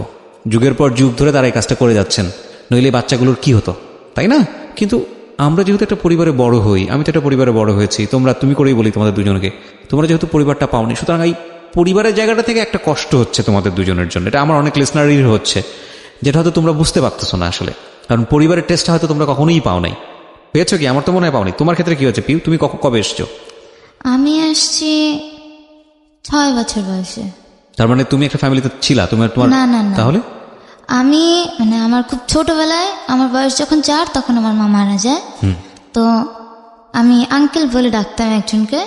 যুগের পর যুগ ধরে তারা এই কাজটা করে যাচ্ছেন, নইলে বাচ্চাগুলোর কি হতো, তাই না? কিন্তু আমরা যেহেতু একটা পরিবারে বড় হই, আমি তো একটা পরিবারে বড় হয়েছি, তুমি করেই বলি তোমাদের দুজনকে, তোমরা যেহেতু পরিবারটা পাওনি, সুতরাং এই পরিবারের জায়গাটা থেকে একটা কষ্ট হচ্ছে তোমাদের দুজনের জন্য। এটা আমার অনেক লিসনারের হচ্ছে, যেটা হয়তো তোমরা বুঝতে পারতেছো না আসলে, কারণ পরিবারের টেস্টটা হয়তো তোমরা কখনোই পাও নাই। পেয়েছো কি? আমার তো মনে হয় পাওনি। তোমার ক্ষেত্রে কি হচ্ছে পিউ? তুমি কবে এসছো? আমি আসছি 6 বছর বয়সে। তার মানে তুমি একটা ফ্যামিলিতে ছিলা? তোমার না, না, না। তাহলে আমি আমার খুব ছোটবেলায়, আমার বয়স যখন 4 তখন আমার মা মারা যায়। তো আমি আঙ্কেল বলে ডাকতাম একজনকে,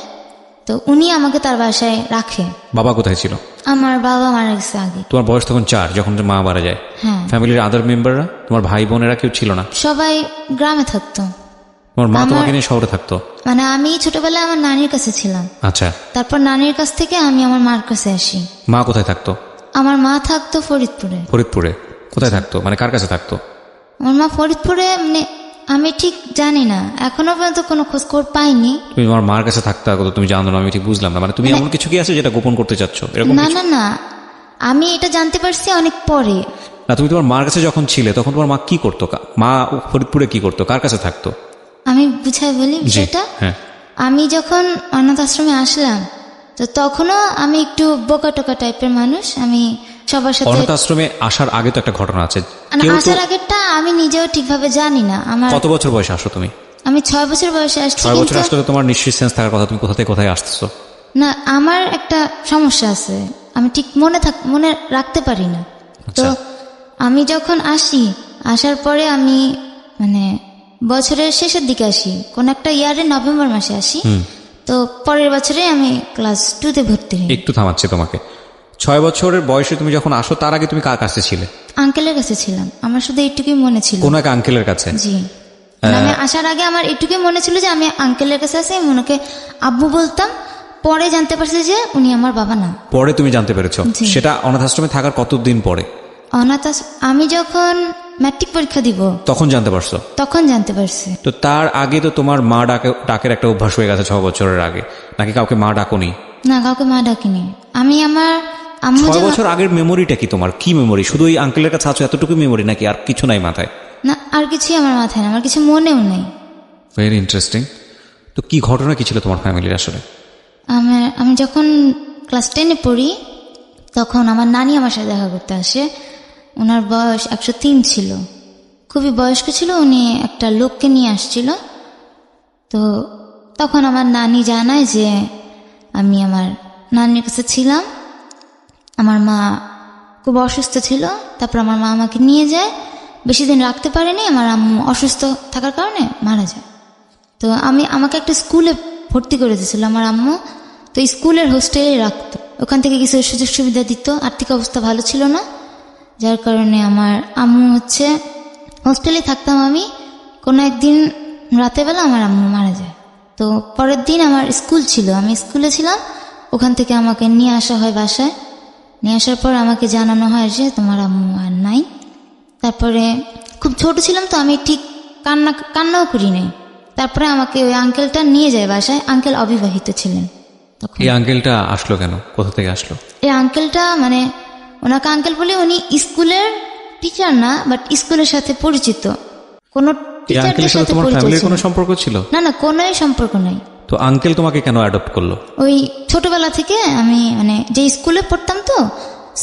তো উনি আমাকে তার বাসায় রাখে। বাবা কোথায় ছিল? আমার বাবা মারা গেছে আগে। তোমার বয়স তখন 4 যখন মা মারা যায়? হ্যাঁ। ফ্যামিলির আদার মেম্বাররা, তোমার ভাই বোনেরা কেউ ছিল না? সবাই গ্রামে থাকতো। তোমার মা তোমাকে নিয়ে শহরে থাকতো? আমি ছোটবেলায় আমার নানির কাছে ছিলাম। আচ্ছা। তারপর নানির কাছ থেকে আমি আমার মার কাছে আসি। মা কোথায় থাকতো? আমার মা থাকতো ফরিদপুরে। ফরিদপুরে কোথায় থাকতো? মানে কার কাছে থাকতো? আমার মা ফরিদপুরে, আমি ঠিক জানি না, এখনো পর্যন্ত কোনো খোঁজ খবর পাইনি। তুমি তোমার মার কাছে থাকতে তুমি জানো না? আমি ঠিক বুঝলাম না। মানে তুমি এমন কিছু কি আছে যেটা গোপন করতে চাচ্ছ? এরকম না, কিছু? না, না, আমি এটা জানতে পারছি অনেক পরে। না, তুমি তোমার মার কাছে যখন ছিলে তখন তোমার মা কি করতো? মা ফরিদপুরে কি করতো? কার কাছে থাকতো? আমি বুঝাই বলি বিষয়টা। হ্যাঁ। আমি যখন অনাথ আশ্রমে আসলাম, তো তখনও আমি একটু বোকা টোকা টাইপের মানুষ। আমি সবার সাথে অনাথ আশ্রমে আসার আগে তো একটা ঘটনা আছে। আসার আগেরটা আমি নিজেও ঠিকভাবে জানি না। কত বছর বয়সে আসো তুমি? আমি 6 বছর বয়সে আসছি। 6 বছর আসলে তো তোমার নিশ্চয়ই সেন্স থাকার কথা, তুমি কোথা থেকে কোথায় আসতেছো। না, আমার একটা সমস্যা আছে, আমি ঠিক মনে রাখতে পারি না। তো আমি যখন আসার পরে আমি বছরের শেষের দিকে আসি, কোন একটা ইয়ারে নভেম্বর মাসে আসি। তো পরের বছরে আমি ক্লাস 2-তে ভর্তি হই। একটু থামাচ্ছি তোমাকে। 6 বছরের বয়সে তুমি যখন আসো, তার আগে তুমি কার কাছে ছিলে? আঙ্কেলের কাছে ছিলাম। আমার শুধু এইটুকুই মনে ছিল। কোন এক আঙ্কেলের কাছে? জি। আমি আসার আগে আমার এইটুকুই মনে ছিল যে আমি আঙ্কেলের কাছে আছি, আমি ওনাকে আব্বু বলতাম। পরে জানতে পারছি যে উনি আমার বাবা না। পরে তুমি জানতে পেরেছো? সেটা অনাথ আশ্রমে থাকার কতদিন পরে? আমি যখন ম্যাট্রিক পরীক্ষা দিব তখন জানতে পারছো? তখন জানতে পারছি। তো তার আগে তো তোমার মা ডাকের একটা অভ্যাস হয়ে গেছে 6 বছরের আগে, নাকি কাউকে মা ডাকোনি? না, কাউকে মা ডাকিনি। আমি আমার আম্মু 6 বছর আগের মেমোরিটা কি তোমার? কি মেমোরি? শুধু ওই আঙ্কেলের কাছে আছো এতটুকু মেমোরি, নাকি আর কিছু নাই মাথায়? না, আর কিছুই আমার মাথায় না, আমার কিছু মনেও নেই। Very interesting. তো কি ঘটনা কি ছিল তোমার ফ্যামিলির আসলে? আমি যখন ক্লাস 10-এ পড়ি, তখন আমার নানি আমার সাথে দেখা করতে আসে। ওনার বয়স 103 ছিল, খুবই বয়স্ক ছিল। উনি একটা লোককে নিয়ে আসছিল। তো তখন আমার নানি জানায় যে আমি আমার নানির কাছে ছিলাম। আমার মা খুব অসুস্থ ছিল। তারপর আমার মা আমাকে নিয়ে যায়, বেশি দিন রাখতে পারেনি, আমার আম্মু অসুস্থ থাকার কারণে মারা যায়। তো আমাকে একটা স্কুলে ভর্তি করে দিয়েছিল আমার আম্মু। তো স্কুলের হোস্টেলে রাখতো, ওখান থেকে কিছু সুযোগ সুবিধা দিত। আর্থিক অবস্থা ভালো ছিল না, যার কারণে আমার আম্মু হোস্টেলে থাকতাম আমি। কোনো একদিন রাতের বেলা আমার আম্মু মারা যায়। তো পরের দিন আমার স্কুল ছিল, আমি স্কুলে ছিলাম। ওখান থেকে আমাকে নিয়ে আসা হয় বাসায়। নিয়ে আসার পর আমাকে জানানো হয় যে তোমার আম্মু আর নাই। তারপরে খুব ছোট ছিলাম, তো আমি ঠিক কান্নাও করি নাই। তারপরে আমাকে ওই আঙ্কেলটা নিয়ে যায় বাসায়। আঙ্কেল অবিবাহিত ছিলেন তখন। এই আঙ্কেলটা আসলো কেন? কোথা থেকে আসলো এই আঙ্কেলটা? ওনাকে আঙ্কেল বলে, উনি স্কুলের টিচার না, বাট স্কুলের সাথে পরিচিত। কোন টিচারদের সাথে কোনো সম্পর্ক ছিল না? না, কোনো সম্পর্ক নাই। তো আঙ্কেল তোমাকে কেন অ্যাডপ্ট করলো? ওই ছোটবেলা থেকে আমি যে স্কুলে পড়তাম, তো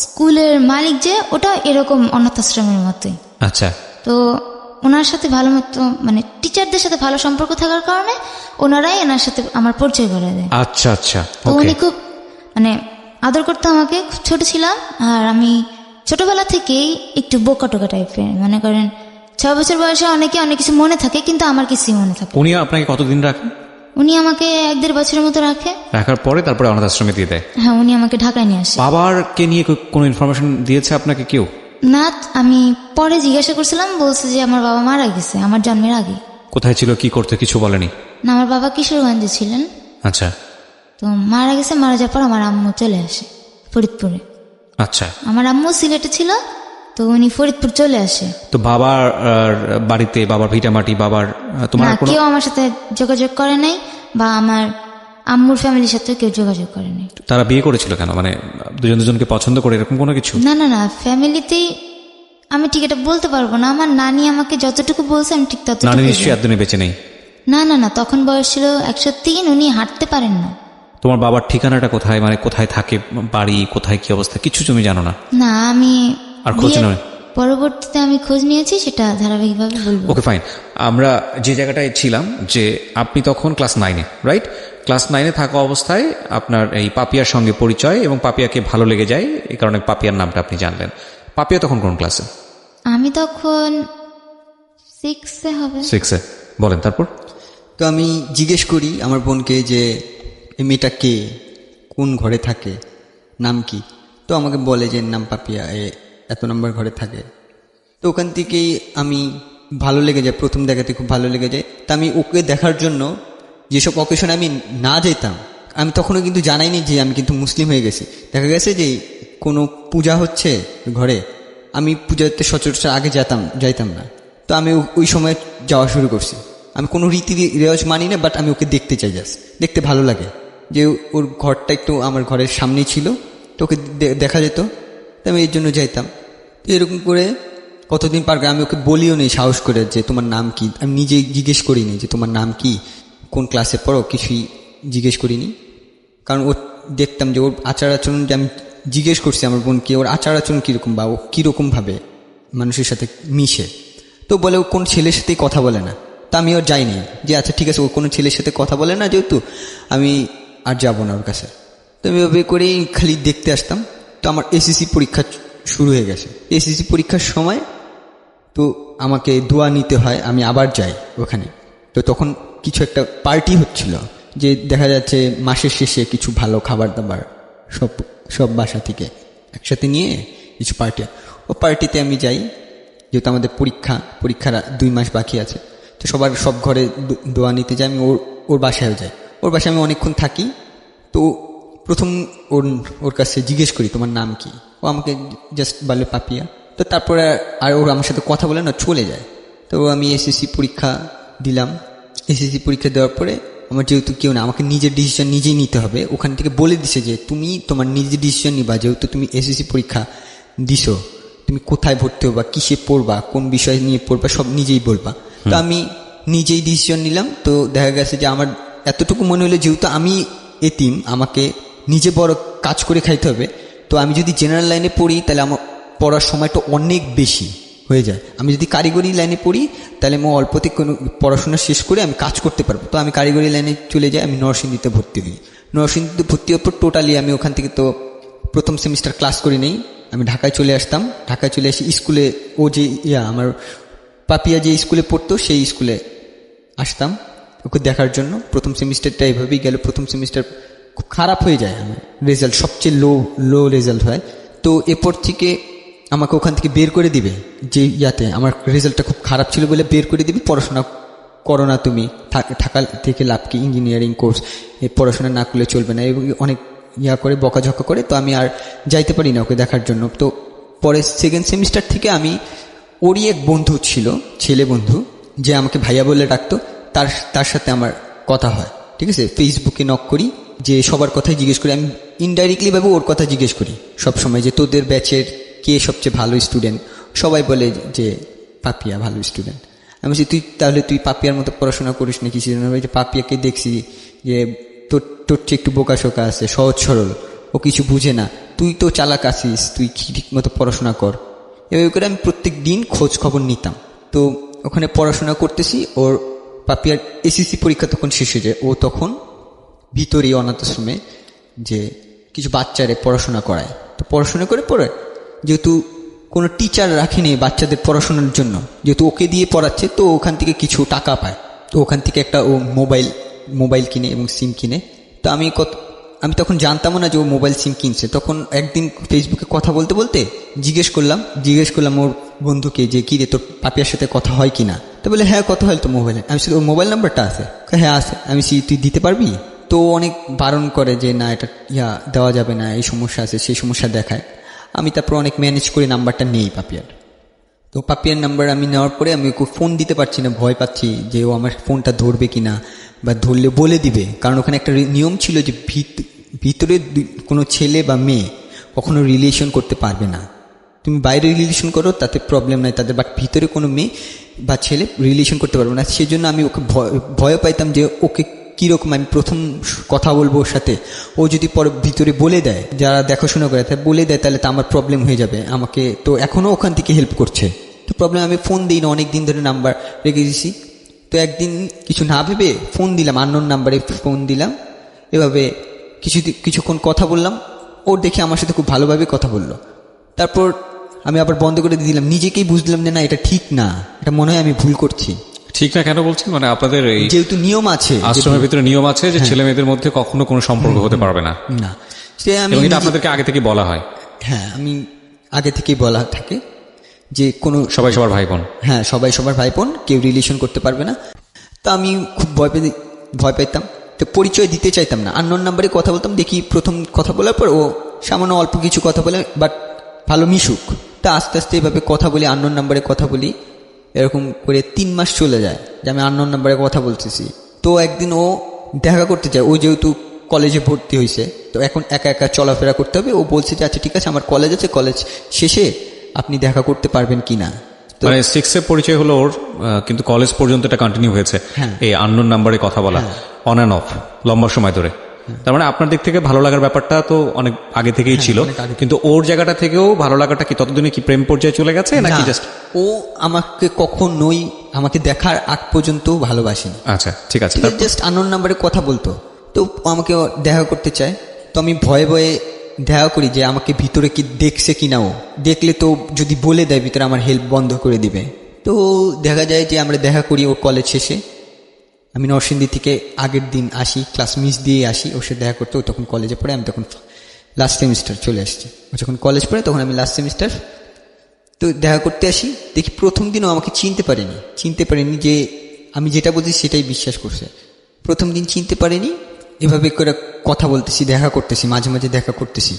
স্কুলের মালিক যে ওটা এরকম অনাথ আশ্রমের মতোই। আচ্ছা। তো ওনার সাথে ভালো মতো টিচারদের সাথে ভালো সম্পর্ক থাকার কারণে ওনারাই এনার সাথে আমার পরিচয় করে দেয়। আচ্ছা আচ্ছা। তো উনি খুব আদর করতো আমাকে। খুব ছোট ছিলাম, আর আমি ছোটবেলা থেকেই একটু বোকা টোকা টাইপের, মনে করেন 6 বছর বয়সে অনেকে অনেক কিছু মনে থাকে, কিন্তু আমার কিছুই মনে থাকে। উনি আপনাকে কতদিন রাখেন? উনি আমাকে 1-1.5 বছরের মতো রাখে। রাখার পরে তারপরে অনাথ আশ্রমে দিয়ে দেয়? হ্যাঁ, উনি আমাকে ঢাকায় নিয়ে আসে। বাবারকে নিয়ে কোনো ইনফরমেশন দিয়েছে আপনাকে কেউ? না, আমি পরে জিজ্ঞাসা করছিলাম, বলছে যে আমার বাবা মারা গেছে আমার জন্মের আগে। কোথায় ছিল, কি করতে, কিছু বলেনি? না, আমার বাবা কিশোরগঞ্জে ছিলেন। আচ্ছা। তো মারা গেছে, মারা যাওয়ার পর আমার আম্মু চলে আসে ফরিদপুরে। আচ্ছা। আমার আম্মু সিলেটে ছিল, তো উনি ফরিদপুর চলে আসে। তো বাবার বাড়িতে, বাবার ভিটামাটি, বাবার তোমার না, কেউ আমার সাথে যোগাযোগ করে নাই, বা আমার আম্মুর ফ্যামিলির সাথে কেউ যোগাযোগ করে নাই। তারা বিয়ে করেছিল কেন? মানে দুজন দুজনকে পছন্দ করে এরকম কোনো কিছু? না না না, ফ্যামিলিতেই আমি ঠিক এটা বলতে পারবো না। আমার নানি আমাকে যতটুকু বলছে আমি ঠিক ততটুকু। নানি নিশ্চয়ই এতদিনে বেঁচে নেই? না না না, তখন বয়স ছিল 103, উনি হাঁটতে পারেন না। তোমার বাবার ঠিকানাটা কোথায়, মানে কোথায় থাকে, বাড়ি কোথায়, কি অবস্থা, কিছু তুমি জানো না? না, আমি আর খোঁজ নয়? পরবর্তীতে আমি খোঁজ নিয়েছি, সেটা ধারাবাহিকভাবে বলবো। ওকে, ফাইন। আমরা যে জায়গাটায় ছিলাম, যে আপনি তখন ক্লাস 9-এ, রাইট? ক্লাস 9-এ থাকা অবস্থায় আপনার এই পাপিয়ার সঙ্গে পরিচয়, এবং পাপিয়াকে ভালো লেগে যায়, এই কারণে পাপিয়ার নামটা আপনি জানলেন। পাপিয়া তখন কোন ক্লাসে? আমি তখন 6-এ হবে। 6-এ। বলেন তারপর। তো আমি জিজ্ঞেস করি আমার বোনকে যে এই মেয়েটা কে, কোন ঘরে থাকে, নাম কি। তো আমাকে বলে যে নাম পাপিয়া, এত নম্বর ঘরে থাকে। তো ওখান থেকেই আমি ভালো লেগে যায়, প্রথম দেখাতে খুব ভালো লেগে যায়। তা আমি ওকে দেখার জন্য যেসব অকেশনে আমি না যেতাম, আমি তখনও কিন্তু জানাইনি যে আমি কিন্তু মুসলিম হয়ে গেছি। দেখা গেছে যে কোনো পূজা হচ্ছে ঘরে, আমি পূজাতে সচরাচর আগে যাইতাম না। তো আমি ওই সময় যাওয়া শুরু করছি। আমি কোনো রীতি রেওয়াজ মানি না, বাট আমি ওকে দেখতে চাই, জাস্ট দেখতে ভালো লাগে। যে ওর ঘরটা একটু আমার ঘরের সামনেই ছিল, তো ওকে দেখা যেত, তো আমি এর জন্য যাইতাম। তো এরকম করে কতদিন পার করে আমি ওকে বলিও নেই সাহস করে যে তোমার নাম কি। আমি নিজে জিজ্ঞেস করিনি যে তোমার নাম কি, কোন ক্লাসে পড়ো, কিছুই জিজ্ঞেস করিনি। কারণ ও দেখতাম যে ওর আচার আচরণ, যে আমি জিজ্ঞেস করছি আমার বোনকে ওর আচার আচরণ কীরকম, বা ও কীরকমভাবে মানুষের সাথে মিশে। তো বলে ও কোন ছেলের সাথেই কথা বলে না। তা আমি ওর যাইনি, যে আচ্ছা ঠিক আছে ও কোনো ছেলের সাথে কথা বলে না, যেহেতু আমি আর যাবো না ওর কাছে। তো আমি ওভাবে করেই খালি দেখতে আসতাম। তো আমার এসএসসি পরীক্ষা শুরু হয়ে গেছে। এসএসসি পরীক্ষার সময় তো আমাকে দোয়া নিতে হয়, আমি আবার যাই ওখানে। তো তখন কিছু একটা পার্টি হচ্ছিল, যে দেখা যাচ্ছে মাসের শেষে কিছু ভালো খাবার দাবার সব বাসা থেকে একসাথে নিয়ে কিছু পার্টি। ও পার্টিতে আমি যাই, যেহেতু আমাদের পরীক্ষার 2 মাস বাকি আছে। তো সব ঘরে দোয়া নিতে যাই। আমি ওর বাসায়ও যাই। ওর বাসায় আমি অনেকক্ষণ থাকি। তো প্রথম ওর কাছে জিজ্ঞেস করি তোমার নাম কি। ও আমাকে জাস্ট বলে পাপিয়া। তো তারপরে আর ওর আমার সাথে কথা বলে না, চলে যায়। তো আমি এসএসসি পরীক্ষা দিলাম। এসএসসি পরীক্ষা দেওয়ার পরে আমার যেহেতু কেউ না, আমাকে নিজের ডিসিশন নিজেই নিতে হবে। ওখান থেকে বলে দিছে যে তুমি তোমার নিজের ডিসিশন নিবা, যেহেতু তুমি এসএসসি পরীক্ষা দিছো, তুমি কোথায় ভর্তি হবা, কিসে পড়বা, কোন বিষয় নিয়ে পড়বা, সব নিজেই বলবা। তো আমি নিজেই ডিসিশন নিলাম। তো দেখা গেছে যে আমার এতটুকু মনে হলো, যেহেতু আমি এতিম, আমাকে নিজে বড় কাজ করে খাইতে হবে। তো আমি যদি জেনারেল লাইনে পড়ি তাহলে আমার পড়ার সময়টা অনেক বেশি হয়ে যায়। আমি যদি কারিগরি লাইনে পড়ি তাহলে আমি অল্পতে কোনো পড়াশোনা শেষ করে আমি কাজ করতে পারবো। তো আমি কারিগরি লাইনে চলে যাই। আমি নরসিংদীতে ভর্তি হই। নরসিংদীতে ভর্তি হওয়ার পর টোটালি আমি ওখান থেকে তো প্রথম সেমিস্টার ক্লাস করি নেই। আমি ঢাকায় চলে আসতাম। ঢাকায় চলে এসে স্কুলে, ও যে আমার পাপিয়া যে স্কুলে পড়তো সেই স্কুলে আসতাম ওকে দেখার জন্য। প্রথম সেমিস্টারটা এভাবেই গেল। প্রথম সেমিস্টার খুব খারাপ হয়ে যায়, আমার রেজাল্ট সবচেয়ে লো রেজাল্ট হয়। তো এরপর থেকে আমাকে ওখান থেকে বের করে দিবে, যে আমার রেজাল্টটা খুব খারাপ ছিল বলে বের করে দিবে। পড়াশোনা করো না তুমি, থাকা থেকে লাভ কি, ইঞ্জিনিয়ারিং কোর্স পড়াশোনা না করলে চলবে না, এবং অনেক করে বকাঝকা করে। তো আমি আর যাইতে পারি না ওকে দেখার জন্য। তো পরে সেকেন্ড সেমিস্টার থেকে আমি, ওরই এক বন্ধু ছিল, ছেলে বন্ধু, যে আমাকে ভাইয়া বলে ডাকতো, তার সাথে আমার কথা হয়। ঠিক আছে, ফেসবুকে নক করি, যে সবার কথাই জিজ্ঞেস করি। আমি ইনডাইরেক্টলি ভাবে ওর কথা জিজ্ঞেস করি সবসময়, যে তোদের ব্যাচের কে সবচেয়ে ভালো স্টুডেন্ট। সবাই বলে যে পাপিয়া ভালো স্টুডেন্ট। আমি বলছি তুই পাপিয়ার মতো পড়াশোনা করিস না, কিছু যে পাপিয়াকে দেখছি যে তোর চেয়ে একটু বোকাশোকা আছে, সহজ সরল, ও কিছু বুঝে না, তুই তো চালাক আছিস, তুই ঠিক মতো পড়াশোনা কর। এভাবে করে আমি প্রত্যেক দিন খোঁজ খবর নিতাম। তো ওখানে পড়াশোনা করতেছি। ওর পাপিয়ার এসএসসি পরীক্ষা তখন শেষ হয়ে যায়। ও তখন ভিতরেই অনাথ আশ্রমে যে কিছু বাচ্চারে পড়াশোনা করায়। তো পড়াশোনা করে পড়ে, যেহেতু কোনো টিচার রাখিনি বাচ্চাদের পড়াশোনার জন্য, যেহেতু ওকে দিয়ে পড়াচ্ছে তো ওখান থেকে কিছু টাকা পায়, তো ওখান থেকে একটা ও মোবাইল কিনে এবং সিম কিনে। তো আমি তখন জানতামও না যে ও মোবাইল সিম কিনছে। তখন একদিন ফেসবুকে কথা বলতে বলতে জিজ্ঞেস করলাম ওর বন্ধুকে যে কি রে তোর পাপিয়ার সাথে কথা হয় কিনা। তো বলে হ্যাঁ কথা হয় তো মোবাইলে। আমি ওর মোবাইল নাম্বারটা আছে? হ্যাঁ আছে। আমি তুই দিতে পারবি? তো অনেক বারণ করে যে না এটা দেওয়া যাবে না, এই সমস্যা আছে সেই সমস্যা দেখায়। আমি তারপর অনেক ম্যানেজ করে নাম্বারটা নেই পাপিয়ার। তো পাপিয়ার নাম্বার আমি নেওয়ার পরে আমি ওকে ফোন দিতে পারছি না, ভয় পাচ্ছি যে ও আমার ফোনটা ধরবে কিনা বা ধরলে বলে দিবে। কারণ ওখানে একটা নিয়ম ছিল যে ভিতরে কোনো ছেলে বা মেয়ে কখনো রিলেশন করতে পারবে না। তুমি বাইরে রিলেশন করো তাতে প্রবলেম নাই তাদের, বাট ভিতরে কোনো মেয়ে বা ছেলে রিলেশন করতে পারবে না। সেজন্য আমি ওকে ভয় পাইতাম যে ওকে কীরকম আমি প্রথম কথা বলবো ওর সাথে, ও যদি পরে ভিতরে বলে দেয়, যারা দেখাশোনা করে তাই বলে দেয়, তাহলে তো আমার প্রবলেম হয়ে যাবে। আমাকে তো এখনও ওখান থেকে হেল্প করছে, তো প্রবলেম। আমি ফোন দিই না, অনেক দিন ধরে নাম্বার রেখে দিয়েছি। তো একদিন কিছু না ভেবে ফোন দিলাম, আননোন নাম্বারে ফোন দিলাম। এভাবে কিছুক্ষণ কথা বললাম, ওর দেখে আমার সাথে খুব ভালোভাবে কথা বললো। তারপর আমি আবার বন্ধ করে দিয়ে দিলাম, নিজেকেই বুঝলাম যে না এটা ঠিক না, এটা মনে হয় আমি ভুল করছি। ঠিক না কেন বলছেন? মানে আপনাদের এই যেহেতু নিয়ম আছে, আশ্রমের ভিতরে নিয়ম আছে যে ছেলে মেয়েদের মধ্যে কখনো কোনো সম্পর্ক হতে পারবে না, না সে আমি এটা আপনাদেরকে আগে থেকে বলা হয়? হ্যাঁ, আমি আগে থেকেই বলা থাকে যে কোনো সবাই সবার ভাই বোন। হ্যাঁ, সবাই সবার ভাই বোন, কেউ রিলেশন করতে পারবে না। তো আমি খুব ভয় পেতাম, তো পরিচয় দিতে চাইতাম না, আননোন নাম্বারে কথা বলতাম। দেখি প্রথম কথা বলার পর ও সামান্য অল্প কিছু কথা বলে, বাট ভালো মিশুক। তা আস্তে আস্তে এভাবে কথা বলি, আননোন নাম্বারে কথা বলি। এরকম করে 3 মাস চলে যায় যে আমি আননোন নাম্বারে কথা বলতেছি। তো একদিন ও দেখা করতে চায়, ও যেহেতু কলেজে ভর্তি হয়েছে তো এখন একা একা চলাফেরা করতে হবে। ও বলছে যে আচ্ছা ঠিক আছে, আমার কলেজ আছে, কলেজ শেষে আপনি দেখা করতে পারবেন কিনা। মানে 6 পরিচয় হলো ওর, কিন্তু কলেজ পর্যন্ত এটা কন্টিনিউ হয়েছে এই আননোন নাম্বারে কথা বলা, অন অ্যান্ড অফ লম্বা সময় ধরে। তার মানে আপনার দিক থেকে ভালো লাগার ব্যাপারটা তো অনেক আগে থেকেই ছিল, কিন্তু ওর জায়গাটা থেকেও ভালো লাগাটা কি ততদিনে কি প্রেম পর্যায়ে চলে গেছে নাকি জাস্ট? ও আমাকে কখনোই আমাকে দেখার আগ পর্যন্ত ভালোবাসেনি। আচ্ছা ঠিক আছে, জাস্ট আননোন নাম্বারে কথা বলতো, তো আমাকে দেখা করতে চায়। তো আমি ভয়ে ভয়ে দেখা করি যে আমাকে ভিতরে কি দেখছে কিনা, ও দেখলে তো যদি বলে দেয় ভিতরে আমার হেল্প বন্ধ করে দিবে। তো দেখা যায় যে আমরা দেখা করি ওর কলেজ শেষে। আমি নরসিংদী থেকে আগের দিন আসি, ক্লাস মিস দিয়ে আসি ওর সাথে দেখা করতে। ও তখন কলেজে পড়ে, আমি তখন লাস্ট সেমিস্টার চলে আসছি। ও যখন কলেজ পড়ে তখন আমি লাস্ট সেমিস্টার। তো দেখা করতে আসি, দেখি প্রথম দিনও আমাকে চিনতে পারেনি যে আমি যেটা বলছি সেটাই বিশ্বাস করছে। প্রথম দিন চিনতে পারেনি, এভাবে করে কথা বলতেছি, দেখা করতেছি, মাঝে মাঝে দেখা করতেছি।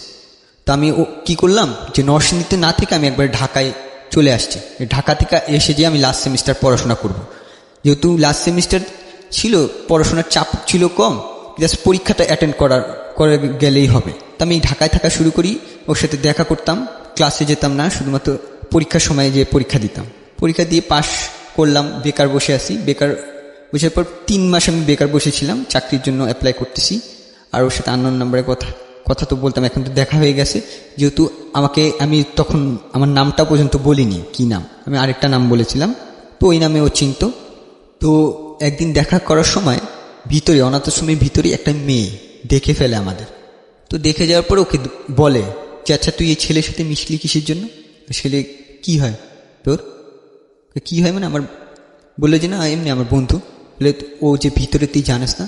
তো আমি ও কী করলাম যে নরসিংদীতে না থেকে আমি একবার ঢাকায় চলে আসছি। ঢাকা থেকে এসে যে আমি লাস্ট সেমিস্টার পড়াশোনা করব। যেহেতু লাস্ট সেমিস্টার ছিল, পড়াশোনার চাপ ছিল কম, জাস্ট পরীক্ষাটা অ্যাটেন্ড করে গেলেই হবে। তো আমি ঢাকায় থাকা শুরু করি, ওর সাথে দেখা করতাম, ক্লাসে যেতাম না, শুধুমাত্র পরীক্ষার সময় যে পরীক্ষা দিতাম। পরীক্ষা দিয়ে পাশ করলাম, বেকার বসে আছি। বেকার বসার পর 3 মাস আমি বেকার বসেছিলাম, চাকরির জন্য অ্যাপ্লাই করতেছি। আর ওর সাথে আননোন নাম্বারে কথা তো বলতাম, এখন তো দেখা হয়ে গেছে। যেহেতু আমি তখন আমার নামটা পর্যন্ত বলিনি কি নাম, আমি আরেকটা নাম বলেছিলাম, তো ওই নামে ও চিনত। তো একদিন দেখা করার সময় ভিতরে, অনাথ আশ্রমের ভিতরে একটা মেয়ে দেখে ফেলে আমাদের। তো দেখে যাওয়ার পর ওকে বলে যে আচ্ছা তুই এই ছেলের সাথে মিশলি কিসের জন্য? ছেলে কি হয় তোর? কি হয় মানে আমার, বললো যে না এমনি আমার বন্ধু। বলে ও যে ভিতরে তুই জানিস না?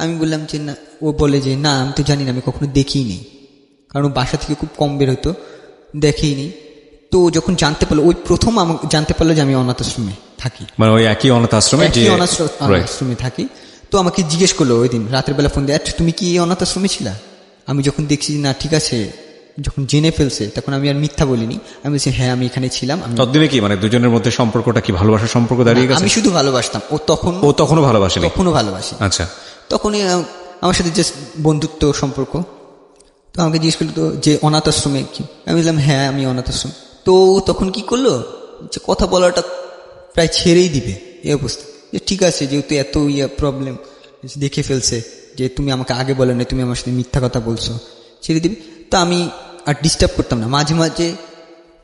আমি বললাম যে না। ও বলে যে না আমি তো জানি না, আমি কখনো দেখিনি, কারণ বাসা থেকে খুব কম বের হতো, দেখেইনি। তো যখন জানতে পারলো, ওই প্রথম আমাকে জানতে পারলো যে আমি অনাথ আশ্রমে থাকি, মানে ওই একই অনাথ আশ্রমে থাকি। তো আমাকে জিজ্ঞেস করলো ওই দিন রাতের বেলা ফোন দিয়ে, আচ্ছা তুমি কি অনাথ আশ্রমে ছিলা? আমি যখন দেখছি না ঠিক আছে, যখন জেনে ফেলছে তখন আমি আর মিথ্যা বলিনি, আমি বলছি হ্যাঁ আমি এখানে ছিলাম। ততদিনে কি মানে দুজনের মধ্যে সম্পর্কটা কি ভালোবাসার সম্পর্ক দাঁড়িয়ে গেছে? আমি শুধু ভালোবাসতাম, ও তখনও ভালোবাসি। আচ্ছা, তখনই আমার সাথে জাস্ট বন্ধুত্ব সম্পর্ক। তো আমাকে জিজ্ঞেস করলো তো যে অনাথ আশ্রমে কি? আমি বললাম হ্যাঁ আমি অনাথ আশ্রম। তো তখন কি করলো যে কথা বলাটা প্রায় ছেড়েই দিবে এই অবস্থা, যে ঠিক আছে যেহেতু এত প্রবলেম দেখে ফেলছে, যে তুমি আমাকে আগে বলো না, তুমি আমার সাথে মিথ্যা কথা বলছো, ছেড়ে দিবি। তো আমি আর ডিস্টার্ব করতাম না, মাঝে মাঝে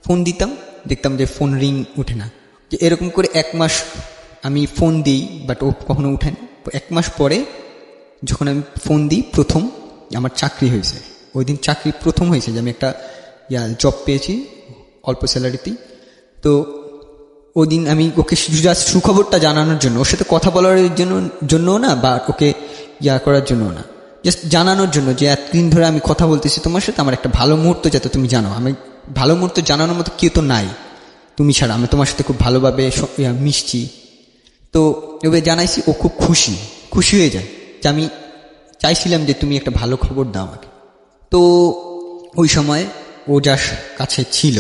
ফোন দিতাম, দেখতাম যে ফোন রিং উঠে না। যে এরকম করে 1 মাস আমি ফোন দিই, বাট ও কখনো উঠে না। 1 মাস পরে যখন আমি ফোন দিই, প্রথম আমার চাকরি হয়েছে, ওই দিন চাকরি প্রথম হয়েছে যে আমি একটা জব পেয়েছি অল্প স্যালারিতেই। তো ওই দিন আমি ওকে জাস্ট সুখবরটা জানানোর জন্য, ওর সাথে কথা বলার জন্য না, বা ওকে করার জন্য না, জাস্ট জানানোর জন্য যে এতদিন ধরে আমি কথা বলতেছি তোমার সাথে, আমার একটা ভালো মুহূর্ত যাতে তুমি জানো, আমি ভালো মুহূর্ত জানানোর মতো কেউ তো নাই তুমি ছাড়া, আমি তোমার সাথে খুব ভালোভাবে মিশছি। তো এবার জানাইছি, ও খুব খুশি হয়ে যায় যে আমি চাইছিলাম যে তুমি একটা ভালো খবর দাও আমাকে। তো ওই সময় ও যার কাছে ছিল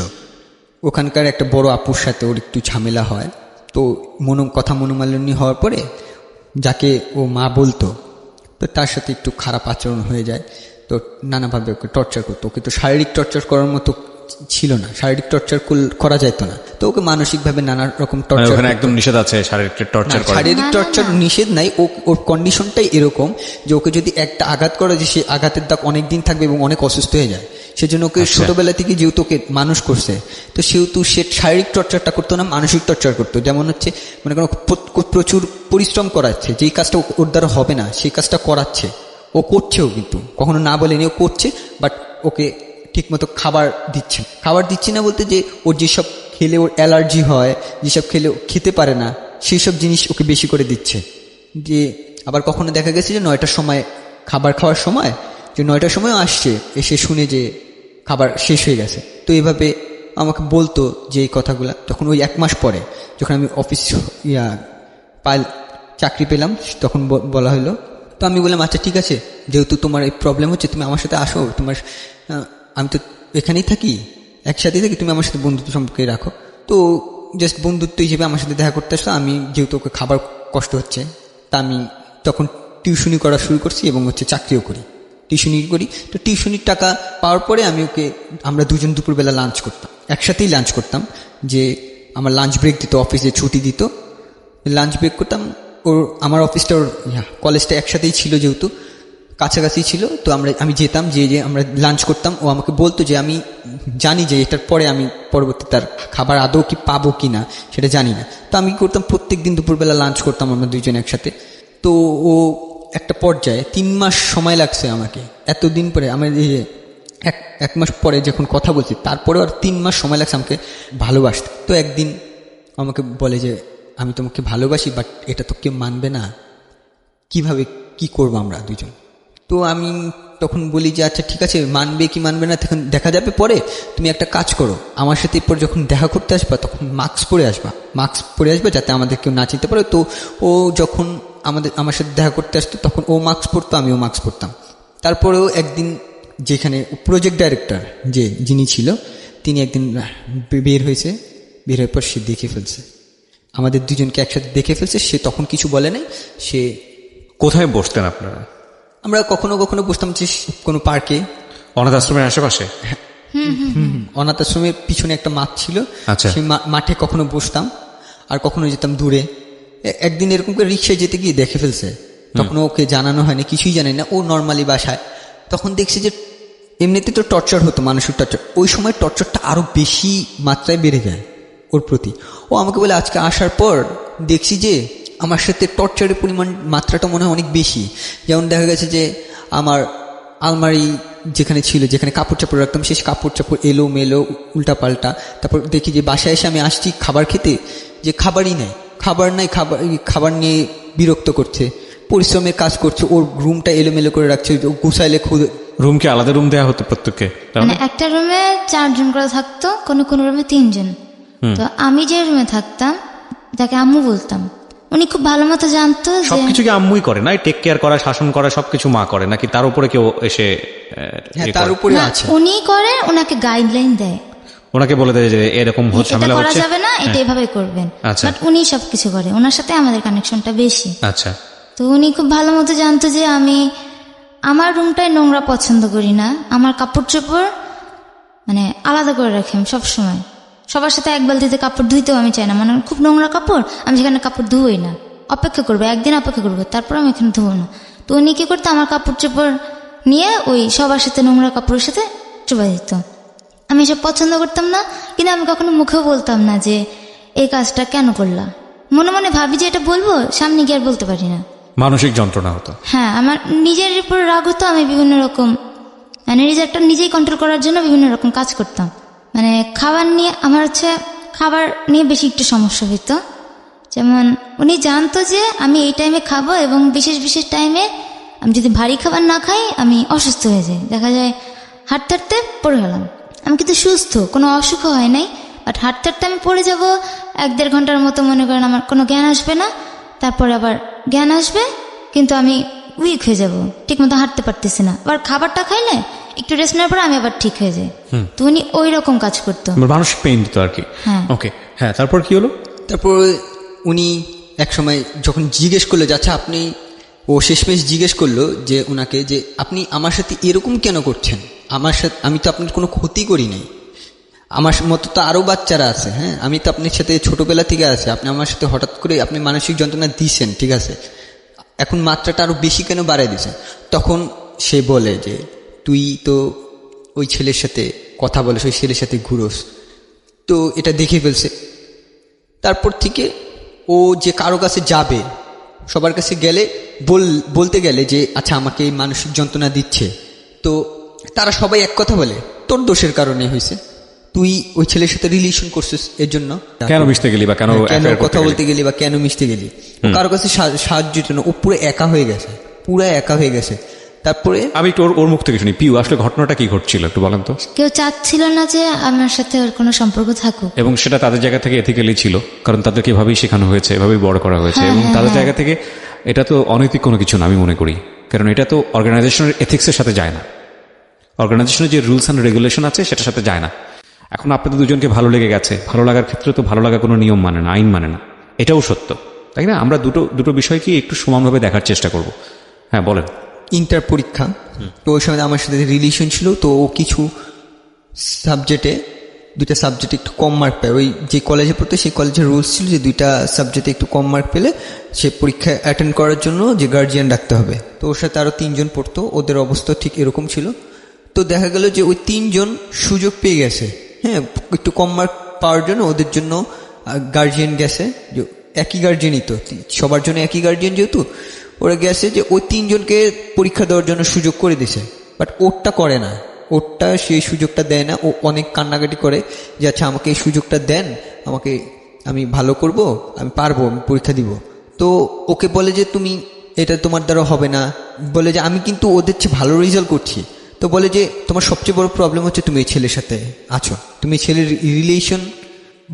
ওখানকার একটা বড় আপুর সাথে ওর একটু ঝামেলা হয়। তো মনোমালিন্য হওয়ার পরে যাকে ও মা বলতো, তো তার সাথে একটু খারাপ আচরণ হয়ে যায়। তো নানাভাবে ওকে টর্চার করতো। ওকে তো শারীরিক টর্চার করার মতো ছিল না, শারীরিক টর্চার করা যেত না, তো ওকে মানসিকভাবে নানা রকম টর্চার। ওখানে একদম নিষেধ আছে শারীরিক টর্চার করা? শারীরিক টর্চার নিষেধ নাই, ওর কন্ডিশনটাই এরকম যে ওকে যদি একটা আঘাত করে, যে সে আঘাতের দাগ অনেক দিন থাকবে এবং অনেক অসুস্থ হয়ে যায়। সেজন্য ওকে ছোটবেলা থেকে যেহেতু ওকে মানুষ করছে, তো সেহেতু সে শারীরিক টর্চারটা করতো না, মানসিক টর্চার করতো। যেমন হচ্ছে মনে করো প্রচুর পরিশ্রম করাচ্ছে, যেই কাজটা ওর দ্বারা হবে না সেই কাজটা করাচ্ছে, ও করছেও, কিন্তু কখনো না বলেনি ও করছে, বাট ওকে ঠিকমতো খাবার দিচ্ছে না বলতে যে ওর যেসব খেলে ওর অ্যালার্জি হয়, যেসব খেলে খেতে পারে না, সেই সব জিনিস ওকে বেশি করে দিচ্ছে। যে আবার কখনো দেখা গেছে যে 9টার সময় খাবার খাওয়ার সময়, যে 9টার সময়ও আসছে, এসে শুনে যে খাবার শেষ হয়ে গেছে। তো এইভাবে আমাকে বলতো যে এই কথাগুলা। তখন ওই 1 মাস পরে যখন আমি অফিস চাকরি পেলাম, তখন বলা হলো। তো আমি বললাম আচ্ছা ঠিক আছে, যেহেতু তোমার এই প্রবলেম হচ্ছে, তুমি আমার সাথে আসো, আমি তো এখানেই থাকি, একসাথেই থাকি, তুমি আমার সাথে বন্ধুত্ব সম্পর্কে রাখো। তো জাস্ট বন্ধুত্ব হিসেবে আমার সাথে দেখা করতে আসতো। আমি যেহেতু ওকে খাবার কষ্ট হচ্ছে, তা আমি তখন টিউশনি করা শুরু করছি এবং চাকরিও করি, টিউশনি করি। তো টিউশনির টাকা পাওয়ার পরে আমরা দুজন দুপুরবেলা লাঞ্চ করতাম, একসাথেই লাঞ্চ করতাম। যে আমার লাঞ্চ ব্রেক দিত, অফিসে ছুটি দিত, লাঞ্চ ব্রেক করতাম। আমার অফিসটা কলেজটা একসাথেই ছিল, যেহেতু কাছাকাছি ছিল। তো আমি যেতাম, যে আমরা লাঞ্চ করতাম। ও আমাকে বলতো যে আমি জানি যে এটার পরে আমি পরবর্তী তার খাবার আদৌ কি পাবো কি না সেটা জানি না। তো আমি করতাম, প্রত্যেক দিন দুপুরবেলা লাঞ্চ করতাম আমরা দুইজন একসাথে। তো ও একটা পর্যায়ে 3 মাস সময় লাগছে আমাকে, এতদিন পরে আমার এক মাস পরে যখন কথা বলছি, তারপরে আর 3 মাস সময় লাগছে আমাকে ভালোবাসতে। তো একদিন আমাকে বলে যে আমি তোমাকে ভালোবাসি, বাট এটা তো কেউ মানবে না, কিভাবে কি করবো আমরা দুজন। তো আমি তখন বলি যে আচ্ছা ঠিক আছে, মানবে কি মানবে না তখন দেখা যাবে পরে। তুমি একটা কাজ করো, আমার সাথে এরপর যখন দেখা করতে আসবা তখন মাস্ক পরে আসবা যাতে আমাদের কেউ না চিনতে পারে। তো ও যখন আমার সাথে দেখা করতে আসতো, তখন ও মাস্ক পরতো, আমিও মাস্ক পরতাম। তারপরেও একদিন যেখানে প্রজেক্ট ডাইরেক্টর যিনি ছিল, তিনি একদিন বের হওয়ার পর সে দেখে ফেলছে, আমাদের দুজনকে একসাথে দেখে ফেলছে। সে তখন কিছু বলে নাই। সে কোথায় বসতেন আপনারা? আমরা কখনো কখনো বসতাম যে কোনো পার্কে, অনাথ আশ্রমের আশেপাশে। অনাথ আশ্রমের পিছনে একটা মাঠ ছিল, আচ্ছা, সেই মাঠে কখনো বসতাম, আর কখনো যেতাম দূরে। একদিন এরকম করে রিক্সায় যেতে গিয়ে দেখে ফেলছে, তখন ওকে জানানো হয়নি, কিছুই জানি না, ও নর্মালি বাসায়। তখন দেখছি যে এমনিতে তো টর্চার হতো, মানসিক টর্চার, ওই সময় টর্চারটা আরো বেশি মাত্রায় বেড়ে যায় ওর প্রতি। ও আমাকে বলে আজকে আসার পর দেখছি যে আমার সাথে টর্চারের মাত্রাটা মনে হয় অনেক বেশি। যেমন দেখা গেছে যে আমার আলমারি যেখানে কাপড় চাপড় রাখতাম, সেই কাপড় চাপড় এলো মেলো উল্টা পাল্টা। তারপর দেখি যে বাসায় এসে আমি আসছি খাবার খেতে, যে খাবার খাবার নিয়ে বিরক্ত করছে, পরিশ্রমের কাজ করছে, ওর রুমটা এলোমেলো করে রাখছে, গুছাইলে রুমকে আলাদা রুম দেওয়া হতো প্রত্যেককে? মানে একটা রুমে 4 জন করে থাকতো, কোনো রুমে 3 জন। তো আমি যে রুমে থাকতাম, যাকে আম্মু বলতাম, উনি খুব ভালো মতো জানতো সবকিছু কি আম্মুই করে, না টেক কেয়ার করা, শাসন করা সবকিছু মা করে, নাকি তার উপরে কেউ এসে? তার উপরে আছে, উনি করে, ওনাকে গাইডলাইন দেয়, ওনাকে বলে দেয় যে এরকম ঝামেলা হচ্ছে, করা যাবে না, এটা এভাবে করবেন। বাট উনি সবকিছু করে, ওনার সাথে আমাদের কানেকশনটা বেশি। আচ্ছা। তো উনি খুব ভালো মতো জানতো যে আমি আমার রুমটায় নোংরা পছন্দ করি না, আমার কাপড় চোপড় মানে আলাদা করে রাখি আমি সবসময়। সবার সাথে এক বালতিতে কাপড় ধুইতেও আমি চাই না, মানে খুব নোংরা কাপড়, আমি সেখানে কাপড় ধুই না, অপেক্ষা করবো, একদিন অপেক্ষা করবো, তারপর আমি এখানে ধুবো না। তো উনি কি করতো, আমার কাপড় চোপড় নিয়ে ওই সবার সাথে নোংরা কাপড়ের সাথে চুপা দিত। আমি এসব পছন্দ করতাম না, কিন্তু আমি কখনো মুখেও বলতাম না যে এই কাজটা কেন করলা। মনে মনে ভাবি যে এটা বলবো, সামনে গিয়ে আর বলতে পারি না, মানসিক যন্ত্রণা হতো। হ্যাঁ, আমার নিজের উপর রাগ হতো, আমি বিভিন্ন রকম মানে নিজেই কন্ট্রোল করার জন্য বিভিন্ন রকম কাজ করতাম। মানে খাবার নিয়ে আমার হচ্ছে খাবার নিয়ে বেশি একটু সমস্যা হইতো। যেমন উনি জানতো যে আমি এই টাইমে খাবো এবং বিশেষ বিশেষ টাইমে আমি যদি ভারী খাবার না খাই আমি অসুস্থ হয়ে যাই। দেখা যায় হাঁটতে হাঁটতে পড়ে গেলাম, আমি কিন্তু সুস্থ, কোনো অসুখ হয় নাই, বাট হাঁটতে হাঁটতে আমি পড়ে যাব, 1-1.5 ঘন্টার মতো মনে করেন আমার কোনো জ্ঞান আসবে না, তারপরে আবার জ্ঞান আসবে কিন্তু আমি উইক হয়ে যাব, ঠিক মতো হাঁটতে পারতেছি না। আবার খাবারটা খাইলে একটু রেস্ট নেওয়ার পরে আমি আবার ঠিক হয়ে যাই। তো উনি ওই রকম কাজ করতো, মানসিক পেইন দিত আর কি। হ্যাঁ। ওকে, হ্যাঁ, তারপর কি হলো? তারপর উনি এক সময় যখন জিজ্ঞেস করলো যে আচ্ছা আপনি, ও শেষমেশ জিজ্ঞেস করলো যে ওনাকে যে আপনি আমার সাথে এরকম কেন করছেন, আমার সাথে আমি তো আপনার কোনো ক্ষতি করি নাই, আমার মতো তো আরও বাচ্চারা আছে, হ্যাঁ আমি তো আপনার সাথে ছোটোবেলা থেকে আছি, আপনি আমার সাথে হঠাৎ করে আপনি মানসিক যন্ত্রণা দিয়েছেন, ঠিক আছে, এখন মাত্রাটা আরও বেশি কেন বাড়াই দিয়েছেন? তখন সে বলে যে তুই তো ওই ছেলের সাথে কথা বলিস, ওই ছেলের সাথে ঘুরোস, তো এটা দেখে ফেলছে। তারপর থেকে ও যে কারো কাছে যাবে, সবার কাছে গেলে বলতে গেলে যে আচ্ছা আমাকে এই মানসিক যন্ত্রণা দিচ্ছে, তো তারা সবাই এক কথা বলে তোর দোষের কারণে হয়েছে, তুই ওই ছেলের সাথে রিলেশন করছিস, এর জন্য কেন মিশতে গেলি বা কেন কথা বলতে গেলি বা কেন মিশতে গেলি, কারো কাছে সাহায্যের জন্য ও পুরো একা হয়ে গেছে, পুরো একা হয়ে গেছে। তারপরে আমি একটু ওর মুখ থেকে শুনি, পিউ আসলে ঘটনাটা কি ঘটছিল একটু বলেন তো। কেউ চাচ্ছিল না যে আমার সাথে ওর কোনো সম্পর্ক থাকুক, এবং সেটা তাদের জায়গা থেকে এথিক্যালি ছিল, কারণ তাদেরকে এভাবেই শেখানো হয়েছে, এভাবেই বড় করা হয়েছে, এবং তাদের জায়গা থেকে এটা তো অনৈতিক কোনো কিছু না আমি মনে করি, কারণ এটা তো অর্গানাইজেশনের এথিক্সের সাথে যায় না, অর্গানাইজেশনের যে রুলস অ্যান্ড রেগুলেশন আছে সেটার সাথে যায় না। এখন আপনাদের দুজনকে ভালো লেগে গেছে, ভালো লাগার ক্ষেত্রে তো ভালো লাগা কোনো নিয়ম মানে না, আইন মানে না, এটাও সত্য, তাই না? আমরা দুটো বিষয়কে একটু সমানভাবে দেখার চেষ্টা করব। হ্যাঁ বলেন। ইন্টার পরীক্ষা, তো ওই সময় আমার সাথে রিলেশন ছিল, তো ও কিছু সাবজেক্টে, 2টা সাবজেক্টে একটু কম মার্ক পায়, ওই যে কলেজে পড়তো সেই কলেজের রুলস ছিল যে 2টা সাবজেক্টে একটু কম মার্ক পেলে সে পরীক্ষা অ্যাটেন্ড করার জন্য যে গার্জিয়ান রাখতে হবে। তো ওর সাথে আরও 3 জন পড়তো, ওদের অবস্থা ঠিক এরকম ছিল। তো দেখা গেল যে ওই 3 জন সুযোগ পেয়ে গেছে, হ্যাঁ একটু কম মার্ক পাওয়ার জন্য ওদের জন্য গার্জিয়ান গেছে, যে একই গার্জিয়ানই তো সবার জন্য একই গার্জিয়ান, যেহেতু ওরা গেছে যে ওই 3 জনকে পরীক্ষা দেওয়ার জন্য সুযোগ করে দিছে, বাট ওরটা করে না, ওরটা সেই সুযোগটা দেয় না। ও অনেক কান্নাকাটি করে যে আচ্ছা আমাকে এই সুযোগটা দেন, আমাকে, আমি ভালো করব, আমি পারবো, আমি পরীক্ষা দিব। তো ওকে বলে যে তুমি এটা তোমার দ্বারা হবে না, বলে যে আমি কিন্তু ওদের চেয়ে ভালো রেজাল্ট করছি। তো বলে যে তোমার সবচেয়ে বড় প্রবলেম হচ্ছে তুমি এই ছেলের সাথে আছো, তুমি এই ছেলের রিলেশন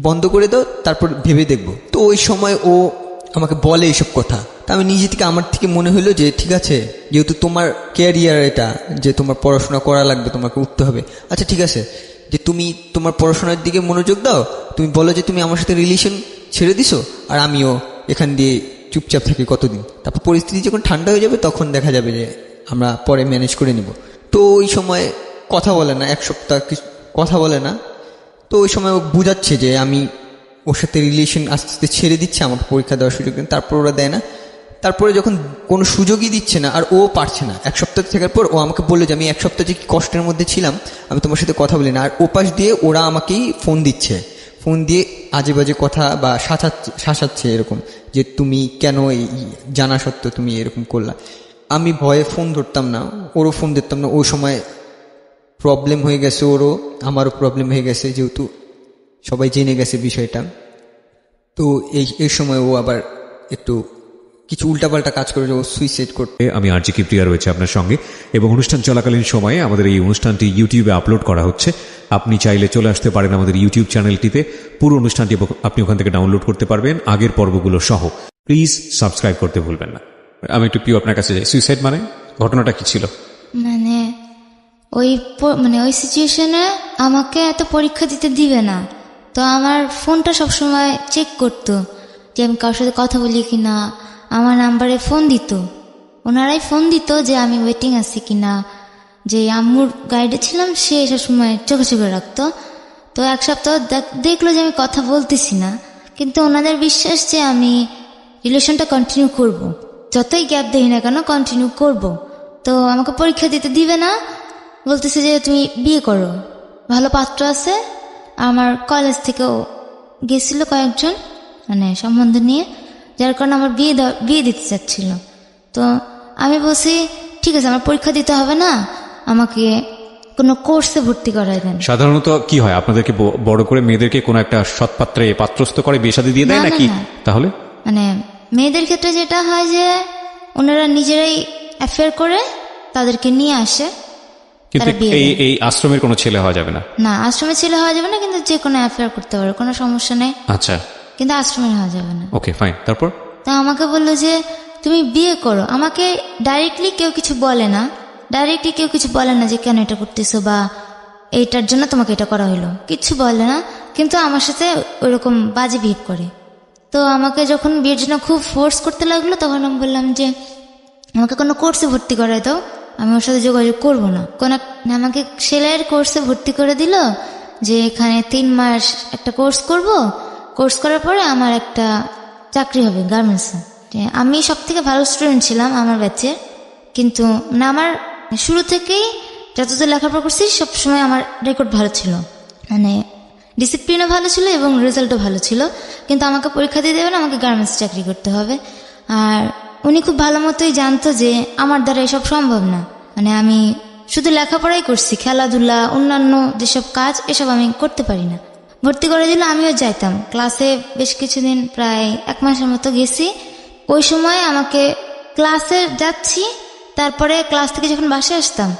বন্ধ করে দাও, তারপর ভেবে দেখবো। তো ওই সময় ও আমাকে বলে এইসব কথা, তা আমি নিজে থেকে আমার থেকে মনে হলো যে ঠিক আছে, যেহেতু তোমার ক্যারিয়ার এটা, যে তোমার পড়াশোনা করা লাগবে, তোমাকে উঠতে হবে, আচ্ছা ঠিক আছে যে তুমি তোমার পড়াশোনার দিকে মনোযোগ দাও, তুমি বলো যে তুমি আমার সাথে রিলেশন ছেড়ে দিছো, আর আমিও এখান দিয়ে চুপচাপ থাকি কতদিন, তারপর পরিস্থিতি যখন ঠান্ডা হয়ে যাবে তখন দেখা যাবে যে আমরা পরে ম্যানেজ করে নিব। তো ওই সময় কথা বলে না, 1 সপ্তাহ কথা বলে না। তো ওই সময় ও বুঝাচ্ছে যে আমি ওর সাথে রিলেশন আস্তে আস্তে ছেড়ে দিচ্ছে, আমাকে পরীক্ষা দেওয়ার সুযোগ দেন, তারপর ওরা দেয় না। তারপরে যখন কোনো সুযোগই দিচ্ছে না আর ও পারছে না, 1 সপ্তাহ থাকার পর ও আমাকে বললো যে আমি 1 সপ্তাহ যে কষ্টের মধ্যে ছিলাম, আমি তোমার সাথে কথা বলি না। আর ওপাশ দিয়ে ওরা আমাকেই ফোন দিচ্ছে, ফোন দিয়ে আজে বাজে কথা বা শাসাচ্ছে এরকম, যে তুমি কেন এই জানা সত্ত্বেও তুমি এরকম করলা। আমি ভয়ে ফোন ধরতাম না, ওরও ফোন ধরতাম না। ওই সময় প্রবলেম হয়ে গেছে, ওরও আমারও প্রবলেম হয়ে গেছে, যেহেতু সবাই জেনে গেছে বিষয়টা। তো এই সময় ও আবার একটু কিছু উল্টাপাল্টা কাজ করে, ও সুইসাইড করতে। আমি আরজি কিপ্রিয়া রয়েছে আপনার সঙ্গে, এবং অনুষ্ঠান চলাকালীন সময়ে আমাদের এই অনুষ্ঠানটি ইউটিউবে আপলোড করা হচ্ছে। আপনি চাইলে চলে আসতে পারেন আমাদের ইউটিউব চ্যানেলটিতে, পুরো অনুষ্ঠানটি আপনি ওখান থেকে ডাউনলোড করতে পারবেন আগের পর্বগুলো সহ। প্লিজ সাবস্ক্রাইব করতে ভুলবেন না। আমি একটু পিউ আপনার কাছে যাই, সুইসাইড মানে ঘটনাটা কি ছিল? ওই সিচুয়েশনে আমাকে এত পরীক্ষা দিতে দিবে না, তো আমার ফোনটা সবসময় চেক করতো যে আমি কারোর সাথে কথা বলি কিনা, আমার নাম্বারে ফোন দিত, ওনারাই ফোন দিত যে আমি ওয়েটিং আছি কিনা। যে আম্মুর গাইডে ছিলাম সে সবসময় চোখে চোখে রাখতো। তো 1 সপ্তাহ দেখলো যে আমি কথা বলতেছি না, কিন্তু ওনাদের বিশ্বাস যে আমি রিলেশনটা কন্টিনিউ করব, যতই গ্যাপ দেই না কেন কন্টিনিউ করব। তো আমাকে পরীক্ষা দিতে দিবে না, বলতেছে যে তুমি বিয়ে করো, ভালো পাত্র আছে। আমার কলেজ থেকেও গেছিল কয়েকজন সম্বন্ধ নিয়ে, যার কারণে আমার বিয়ে দিতে চাচ্ছিল। তো আমি বলছি ঠিক আছে, আমার পরীক্ষা দিতে হবে না, আমাকে কোনো কোর্সে ভর্তি করায় দেন। সাধারণত কি হয়, আপনাদেরকে বড় করে মেয়েদেরকে কোনো একটা সৎপাত্রে পাত্রস্থ করে বিয়ে শাদী দিয়ে দেয় নাকি? তাহলে মানে মেয়েদের ক্ষেত্রে যেটা হয় যে ওনারা নিজেরাই অ্যাফেয়ার করে তাদেরকে নিয়ে আসে। কিন্তু এই আশ্রমের কোনো ছেলে হওয়া যাবে না? না, আশ্রমের ছেলে হওয়া যাবে না, কিন্তু যে কোনো অ্যাফেয়ার করতে পারে, কোনো সমস্যা নেই। আচ্ছা, কিন্তু আশ্রমের হওয়া যাবে না। Okay fine. তারপর তা আমাকে বললো যে তুমি বিয়ে করো। আমাকে ডাইরেক্টলি কেউ কিছু বলে না, যে কেন এটা করতেছো বা এইটার জন্য তোমাকে এটা করা হইলো, কিচ্ছু বলে না। কিন্তু আমার সাথে ওইরকম বাজে বিহেভ করে। তো আমাকে যখন বিয়ের জন্য খুব ফোর্স করতে লাগলো, তখন আমি বললাম যে আমাকে কোনো কোর্সে ভর্তি করায় দাও, আমি ওর সাথে যোগাযোগ করবো না। আমাকে সেলাইয়ের কোর্সে ভর্তি করে দিল, যে এখানে 3 মাস একটা কোর্স করব, কোর্স করার পরে আমার একটা চাকরি হবে গার্মেন্টসে। আমি সব থেকে ভালো স্টুডেন্ট ছিলাম আমার ব্যাচে, কিন্তু আমার শুরু থেকেই যতদূর লেখাপড়া করছি সবসময় আমার রেকর্ড ভালো ছিল, মানে ডিসিপ্লিনও ভালো ছিল এবং রেজাল্টও ভালো ছিল। কিন্তু আমাকে পরীক্ষা দিয়ে দেবে না, আমাকে গার্মেন্টস চাকরি করতে হবে। আর উনি খুব ভালো মতোই জানতো যে আমার দ্বারা এসব সম্ভব না। মানে আমি শুধু লেখাপড়াই করছি, খেলাধুলা অন্যান্য যেসব কাজ এসব আমি করতে পারি না। ভর্তি করে দিলে আমিও যাইতাম ক্লাসে, বেশ কিছুদিন প্রায় 1 মাসের মতো গেছি। ওই সময় আমাকে ক্লাসে যাচ্ছি, তারপরে ক্লাস থেকে যখন বাসায় আসতাম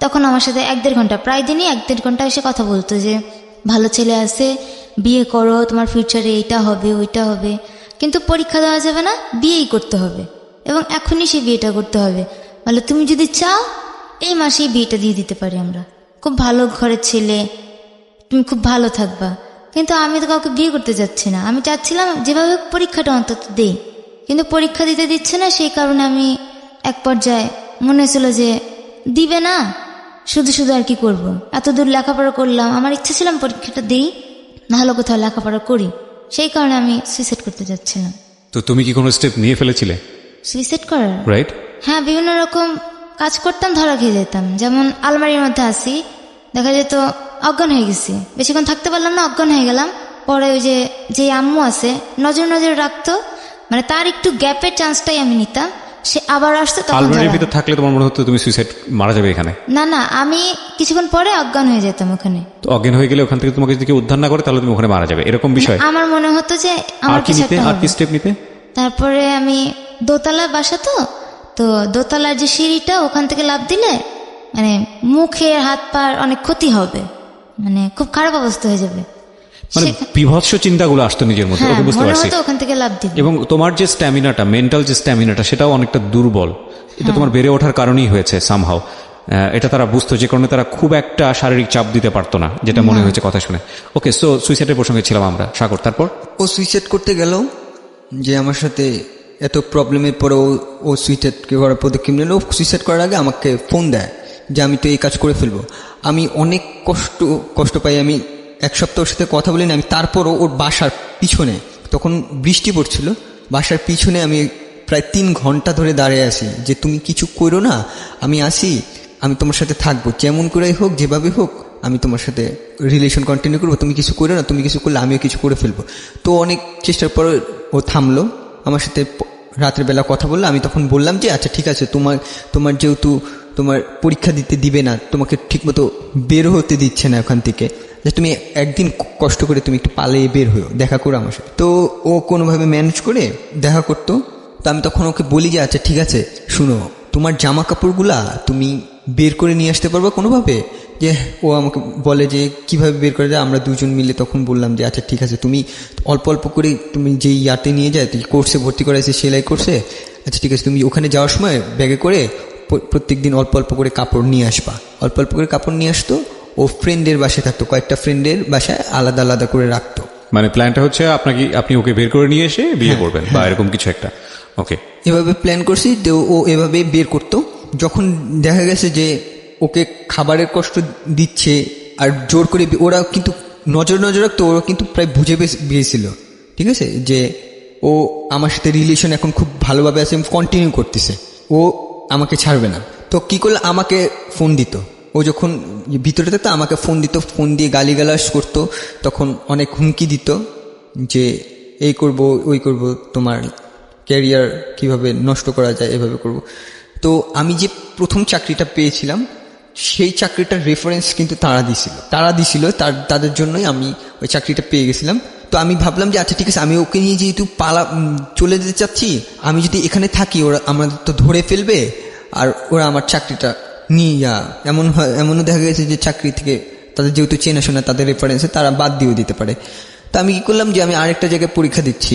তখন আমার সাথে 1-1.5 ঘন্টা, প্রায় দিনই 1-1.5 ঘন্টা এসে কথা বলতো যে ভালো ছেলে আছে, বিয়ে করো, তোমার ফিউচারে এইটা হবে ওইটা হবে, কিন্তু পরীক্ষা দেওয়া যাবে না, বিয়েই করতে হবে এবং এখনই সেই বিয়েটা করতে হবে। বলে তুমি যদি চাও এই মাসেই বিয়েটা দিয়ে দিতে পারি আমরা, খুব ভালো ঘরের ছেলে, তুমি খুব ভালো থাকবা। কিন্তু আমি তো কাউকে বিয়ে করতে যাচ্ছি না, আমি চাচ্ছিলাম যেভাবে পরীক্ষাটা অন্তত দেই, কিন্তু পরীক্ষা দিতে দিচ্ছে না। সেই কারণে আমি এক পর্যায়ে মনে হয়েছিল যে দিবে না, শুধু শুধু আর কি করব, এত দূর লেখাপড়া করলাম, আমার ইচ্ছা ছিলাম পরীক্ষাটা দিই, নাহলে কোথাও লেখাপড়া করি। সেই কারণে আমি সুইসাইড করতে যাচ্ছিলাম। তো তুমি কি কোনো স্টেপ নিয়ে ফেলেছিলে সুইসাইড করার? রাইট, হ্যাঁ, বিভিন্ন রকম কাজ করতাম, ধরা খেয়ে যেতাম। যেমন আলমারির মধ্যে আসি, দেখা যেত অজ্ঞান হয়ে গেছি, বেশিক্ষণ থাকতে পারলাম না, অজ্ঞান হয়ে গেলাম। পরে ওই যে আম্মু আছে নজর রাখতো, মানে তার একটু গ্যাপের চান্সটাই আমি নিতাম, সে আবার আসতো। আলমারির ভিতর থাকলে তোমার মনে হতো তুমি সুইসাইড মারা যাবে এখানে? না, আমি কিছুক্ষণ পরে অজ্ঞান হয়ে যেতাম ওখানে। তো অজ্ঞান হয়ে গেলে ওখান থেকে তোমাকে যদি উদ্ধার না করে তাহলে তুমি ওখানে মারা যাবে, এরকম বিষয় আমার মনে হতো যে আমার কিছু একটা হবে। আর কি স্টেপ নিতে? তারপরে আমি দোতলার বাসা, তো দোতলার যে সিঁড়িটা, ওখান থেকে লাফ দিলে মানে মুখে হাত পার অনেক ক্ষতি হবে, মানে খুব খারাপ অবস্থা হয়ে যাবে। মানে বিভৎস চিন্তাগুলো আসতো নিজের মধ্যে, ওকে বুঝতে পারছি। ওখান থেকে লাফ দিব। এবং তোমার যে স্ট্যামিনাটা, মেন্টাল যে স্ট্যামিনাটা, সেটাও অনেকটা দুর্বল। এটা তোমার বেড়ে ওঠার কারণেই হয়েছে সামহাও। এটা তারা বুঝতো, যে কারণে তারা খুব একটা শারীরিক চাপ দিতে পারতো না, যেটা মনে হয়েছে কথা শুনে। ওকে, সো সুইসাইডের প্রসঙ্গে ছিলাম আমরা। সাগর, তারপর? ও সুইসাইড করতে গেল, যে আমার সাথে এত প্রবলেমের পরে ও সুইসাইড করার পদক্ষেপ নিল। ও সুইসাইড করার আগে আমাকে ফোন দেয় যে আমি তো এই কাজ করে ফেলবো। আমি অনেক কষ্ট পাই, আমি 1 সপ্তাহ ওর সাথে কথা বলিনি। আমি তারপরও ওর বাসার পিছনে, তখন বৃষ্টি পড়ছিল, বাসার পিছনে আমি প্রায় 3 ঘন্টা ধরে দাঁড়িয়ে আছি যে তুমি কিছু করো না, আমি আসি, আমি তোমার সাথে থাকবো, যেমন করেই হোক, যেভাবে হোক, আমি তোমার সাথে রিলেশন কন্টিনিউ করবো, তুমি কিছু করো না, তুমি কিছু করলে আমিও কিছু করে ফেলবো। তো অনেক চেষ্টার পর ও থামলো, আমার সাথে রাতের বেলা কথা বললো। আমি তখন বললাম যে আচ্ছা ঠিক আছে, তোমার যেহেতু তোমার পরীক্ষা দিতে দিবে না, তোমাকে ঠিকমতো বের হতে দিচ্ছে না ওখান থেকে, যে তুমি একদিন কষ্ট করে তুমি একটু পালিয়ে বের হয়েও দেখা করো আমার সাথে। তো ও কোনোভাবে ম্যানেজ করে দেখা করতো। তো আমি তখন ওকে বলি যে আচ্ছা ঠিক আছে, শুনো, তোমার জামা কাপড়গুলা তুমি বের করে নিয়ে আসতে পারবা কোনোভাবে? যে ও আমাকে বলে যে কিভাবে বের করে যায়। আমরা দুজন মিলে তখন বললাম যে আচ্ছা ঠিক আছে, তুমি অল্প অল্প করে তুমি যেই ইয়াতে নিয়ে যায়, তুই কোর্সে ভর্তি করাইছে, সেলাই কোর্সে, আচ্ছা ঠিক আছে, তুমি ওখানে যাওয়ার সময় ব্যাগে করে প্রত্যেক দিন অল্প অল্প করে কাপড় নিয়ে আসবা। অল্প অল্প করে কাপড় নিয়ে আসতো। ও ফ্রেন্ডের বাসায় থাকতো, কয়েকটা ফ্রেন্ডের বাসায় আলাদা আলাদা করে রাখতো। মানে প্ল্যানটা হচ্ছে আপনি ওকে বের করে নিয়ে এসে বিয়ে করবেন বা এরকম কিছু একটা? ওকে, এভাবে প্ল্যান করছি। তো ও এভাবে বের করতো। যখন দেখা গেছে যে ওকে খাবারের কষ্ট দিচ্ছে আর জোর করে, ওরা কিন্তু নজর রাখতো, ওরা কিন্তু প্রায় বুঝে গিয়েছিল, ঠিক আছে, যে ও আমার সাথে রিলেশন এখন খুব ভালোভাবে আছে, কন্টিনিউ করতেছে, ও আমাকে ছাড়বে না। তো কি করলে আমাকে ফোন দিত, ও যখন ভিতরে থাকতো আমাকে ফোন দিত, ফোন দিয়ে গালিগালাজ করতো, তখন অনেক হুমকি দিত যে এই করব ওই করব, তোমার ক্যারিয়ার কিভাবে নষ্ট করা যায়, এভাবে করব। তো আমি যে প্রথম চাকরিটা পেয়েছিলাম সেই চাকরিটার রেফারেন্স কিন্তু তারা দিছিল তাদের জন্যই আমি ওই চাকরিটা পেয়ে গেছিলাম। তো আমি ভাবলাম যে আচ্ছা ঠিক আছে, আমি ওকে নিয়ে যেহেতু চলে যেতে চাচ্ছি, আমি যদি এখানে থাকি ওরা আমাদের তো ধরে ফেলবে, আর ওরা আমার চাকরিটা নিয়ে এমনও দেখা গেছে যে চাকরি থেকে তাদের যেহেতু চেনাশোনা, তাদের রেফারেন্সে তারা বাদ দিয়েও দিতে পারে। তো আমি কি করলাম যে আমি আরেকটা জায়গায় পরীক্ষা দিচ্ছি,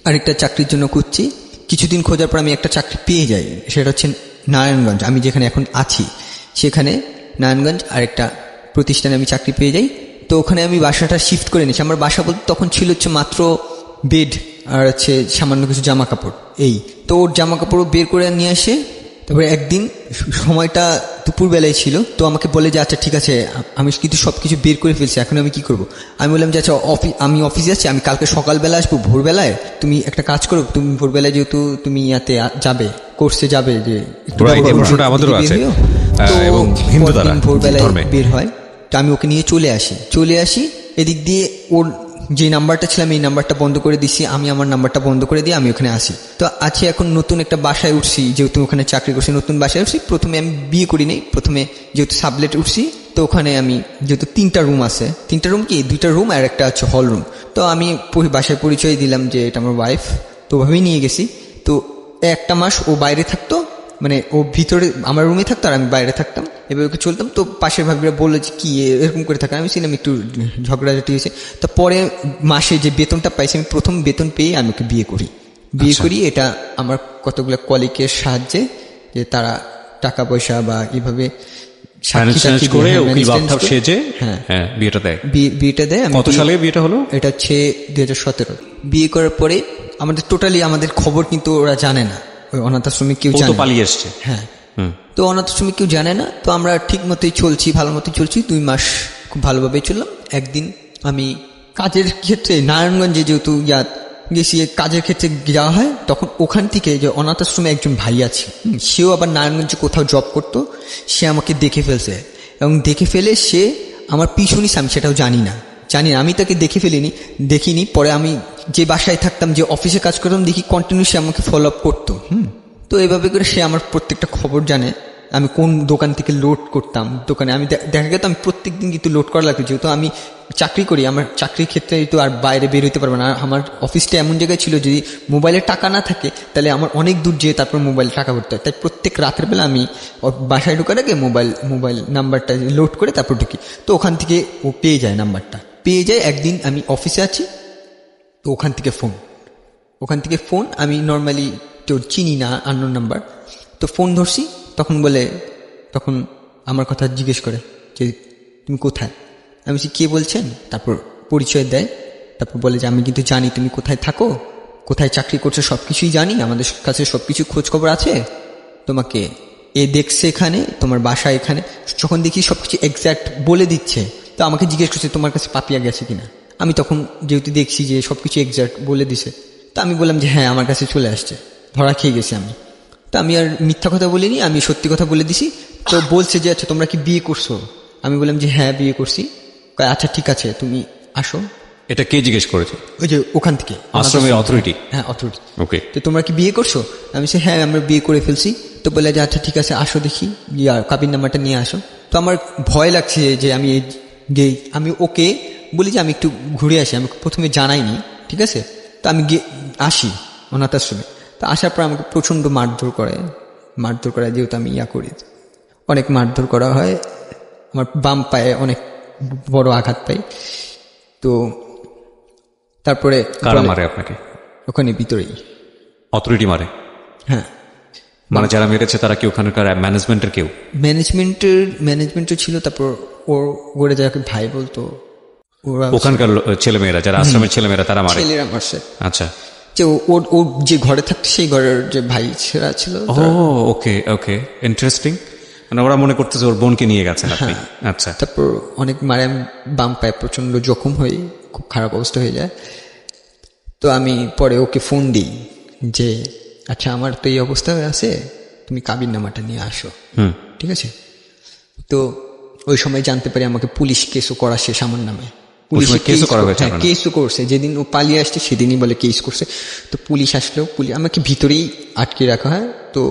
আরেকটা চাকরির জন্য খুঁজছি। কিছুদিন খোঁজার পর আমি একটা চাকরি পেয়ে যাই, সেটা হচ্ছে নারায়ণগঞ্জ, আমি যেখানে এখন আছি সেখানে নারায়ণগঞ্জ আরেকটা প্রতিষ্ঠানে আমি চাকরি পেয়ে যাই। তো ওখানে আমি বাসাটা শিফট করে নিয়েছি। আমার বাসা বলতে তখন ছিল হচ্ছে মাত্র বেড আর হচ্ছে সামান্য কিছু জামা কাপড়, এই তো ওর জামা কাপড়ও বের করে নিয়ে আসে। তারপরে একদিন সময়টা দুপুরবেলায় ছিল, তো আমাকে বলে যে আচ্ছা ঠিক আছে, আমি কিন্তু সবকিছু বের করে ফেলছি, এখন আমি কি করব। আমি বললাম যে আচ্ছা আমি অফিসে আছি, আমি কালকে সকালবেলা আসবো, ভোরবেলায় তুমি একটা কাজ করো, তুমি ভোরবেলায় যেহেতু তুমি ইয়াতে যাবে, কোর্সে যাবে, যে ভোরবেলায় বের হয়। তো আমি ওকে নিয়ে চলে আসি এদিক দিয়ে। ওর যে নাম্বারটা ছিলাম এই নাম্বারটা বন্ধ করে দিছি, আমি আমার নাম্বারটা বন্ধ করে দিয়ে আমি ওখানে আসি। তো আছি এখন নতুন একটা বাসায় উঠছি, যেহেতু ওখানে চাকরি করছি, নতুন বাসায় উঠছি। প্রথমে আমি বিয়ে করি নাই, প্রথমে যেহেতু সাবলেট উঠছি, তো ওখানে আমি যেহেতু 3টা রুম আছে, 3টা রুম কি 2টা রুম আর একটা আছে হল রুম। তো আমি বাসায় পরিচয় দিলাম যে এটা আমার ওয়াইফ, তো ওভাবেই নিয়ে গেছি। তো একটা মাস ও বাইরে থাকতো, মানে ও ভিতরে আমার রুমে থাকতো আর আমি বাইরে থাকতাম, এবার ওকে চলতাম। তো পাশের ভাবিরা বললো যে কি এরকম করে থাকে, আমি ছিলাম একটু ঝগড়াঝাটি হয়েছে। তো পরে মাসে যে বেতনটা পাইছি, আমি প্রথম বেতন পেয়ে আমি ওকে বিয়ে করি। এটা আমার কতগুলো কলিগের সাহায্যে, যে তারা টাকা পয়সা বা এইভাবে বিয়েটা দেয়। কত সালে বিয়েটা হলো? এটা হচ্ছে 2017। বিয়ে করার পরে আমাদের খবর কিন্তু ওরা জানে না, ওই অনাথ আশ্রমে কেউ জানে না, পালিয়ে এসছে। হ্যাঁ, তো অনাথ আশ্রমে কেউ জানে না। তো আমরা ঠিক মতোই চলছি, ভালো মতোই চলছি, 2 মাস খুব ভালোভাবেই চললাম। একদিন আমি কাজের ক্ষেত্রে নারায়ণগঞ্জে যেহেতু গেছি, কাজের ক্ষেত্রে যাওয়া হয়, তখন ওখান থেকে যে অনাথ আশ্রমে একজন ভাই আছে, সেও আবার নারায়ণগঞ্জে কোথাও জব করতো, সে আমাকে দেখে ফেলছে, এবং দেখে ফেলে সে আমার পিছু নিছে, আমি সেটাও জানি না, আমি তাকে দেখিনি। পরে আমি যে বাসায় থাকতাম, যে অফিসে কাজ করতাম, দেখি কন্টিনিউ সে আমাকে ফলো আপ করতো। তো এইভাবে করে সে আমার প্রত্যেকটা খবর জানে, আমি কোন দোকান থেকে লোড করতাম, দোকানে আমি দেখা গেত আমি প্রত্যেক দিন কিন্তু লোড করা লাগতো, যেহেতু আমি চাকরি করি, আমার চাকরির ক্ষেত্রে তো আর বাইরে বের হইতে পারবো না। আমার অফিসটা এমন জায়গায় ছিল, যদি মোবাইলে টাকা না থাকে তাহলে আমার অনেক দূর যেয়ে তারপর মোবাইলে টাকা ভরতে হয়। তাই প্রত্যেক রাতের বেলা আমি বাসায় ঢোকার আগে মোবাইল নাম্বারটা লোড করে তারপর ঢুকি। তো ওখান থেকে ও পেয়ে যায়, নাম্বারটা পেয়ে যায়। একদিন আমি অফিসে আছি, তো ওখান থেকে ফোন আমি নর্মালি তো চিনি না, আননোন নাম্বার, তো ফোন ধরছি। তখন আমার কথা জিজ্ঞেস করে যে তুমি কোথায়। আমি বলছি কে বলছেন, তারপর পরিচয় দেয়, তারপর বলে যে আমি কিন্তু জানি তুমি কোথায় থাকো, কোথায় চাকরি করছো, সব কিছুই জানি, আমাদের কাছে সব কিছু খোঁজখবর আছে, তোমাকে দেখছে এখানে, তোমার বাসা এখানে। যখন দেখি সব কিছু এক্স্যাক্ট বলে দিচ্ছে, তো আমাকে জিজ্ঞেস করছে তোমার কাছে পাপিয়া গেছে কিনা। আমি তখন যেহেতু দেখছি যে সব কিছু এক্স্যাক্ট বলে দিছে, তো আমি বললাম যে হ্যাঁ আমার কাছে চলে আসছে, ধরা খেয়ে গেছি আমি। তো আমি আর মিথ্যা কথা বলিনি, আমি সত্যি কথা বলে দিছি। তো বলছে যে আচ্ছা তোমরা কি বিয়ে করছো, আমি বললাম যে হ্যাঁ বিয়ে করছি। আচ্ছা ঠিক আছে তুমি আসো। এটা কে জিজ্ঞেস করেছে? ওই যে ওখান থেকে আশ্রমের অথরিটি। হ্যাঁ অথরিটি। ওকে, তো তোমরা কি বিয়ে করছো? আমি বলছি হ্যাঁ আমরা বিয়ে করে ফেলছি। তো বলে যে আচ্ছা ঠিক আছে আসো দেখি, কাবিন নাম্বারটা নিয়ে আসো। তো আমার ভয় লাগছে যে আমি ওকে বলি যে আমি একটু ঘুরে আসি, আমি প্রথমে জানাইনি, ঠিক আছে। তো আমি আসি অনাথ আশ্রমে। তো আসার পর আমাকে প্রচণ্ড মারধর করে, যেহেতু আমি করি, অনেক মারধর করা হয়, আমার বাম পায়ে অনেক বড় আঘাত পাই। তো তারপরে কারা মারে আপনাকে? ওখানে ভিতরেই অথরিটি মারে? হ্যাঁ, মানে যারা মেরেছে তারা কি ওখানকার ম্যানেজমেন্টের কেউ? ম্যানেজমেন্টের ছিল। তারপর ওরা যাকে ভাই বলতো, ওখানকার ছেলেমেয়েরা, যারা আশ্রমের ছেলেমেয়েরা, তারা মারে? ছেলেরা মারছে। আচ্ছা, যে ও যে ঘরে থাকতো সেই ঘরের যে ভাই ছেড়া ছিল। ওকে, ইন্টারেস্টিং। মানে ওরা মনে করতেছে ওর বোনকে নিয়ে গেছেন আপনি। আচ্ছা, তারপর অনেক মারে, আমি বাম পায়ে প্রচন্ড জখম হই, খুব খারাপ অবস্থা হয়ে যায়। তো আমি পরে ওকে ফোন দিই যে আচ্ছা আমার তো এই অবস্থা হয়ে আছে, তুমি কাবিন নামাটা নিয়ে আসো, ঠিক আছে। তো ওই সময় জানতে পারি আমাকে পুলিশ কেসও করা শেষ আমার নামে। কেসও করছে, যেদিন ও পালিয়ে আসছে সেদিনই বলে কেস করছে। তো পুলিশ আসলেও আমাকে ভিতরেই আটকে রাখা হয়। তো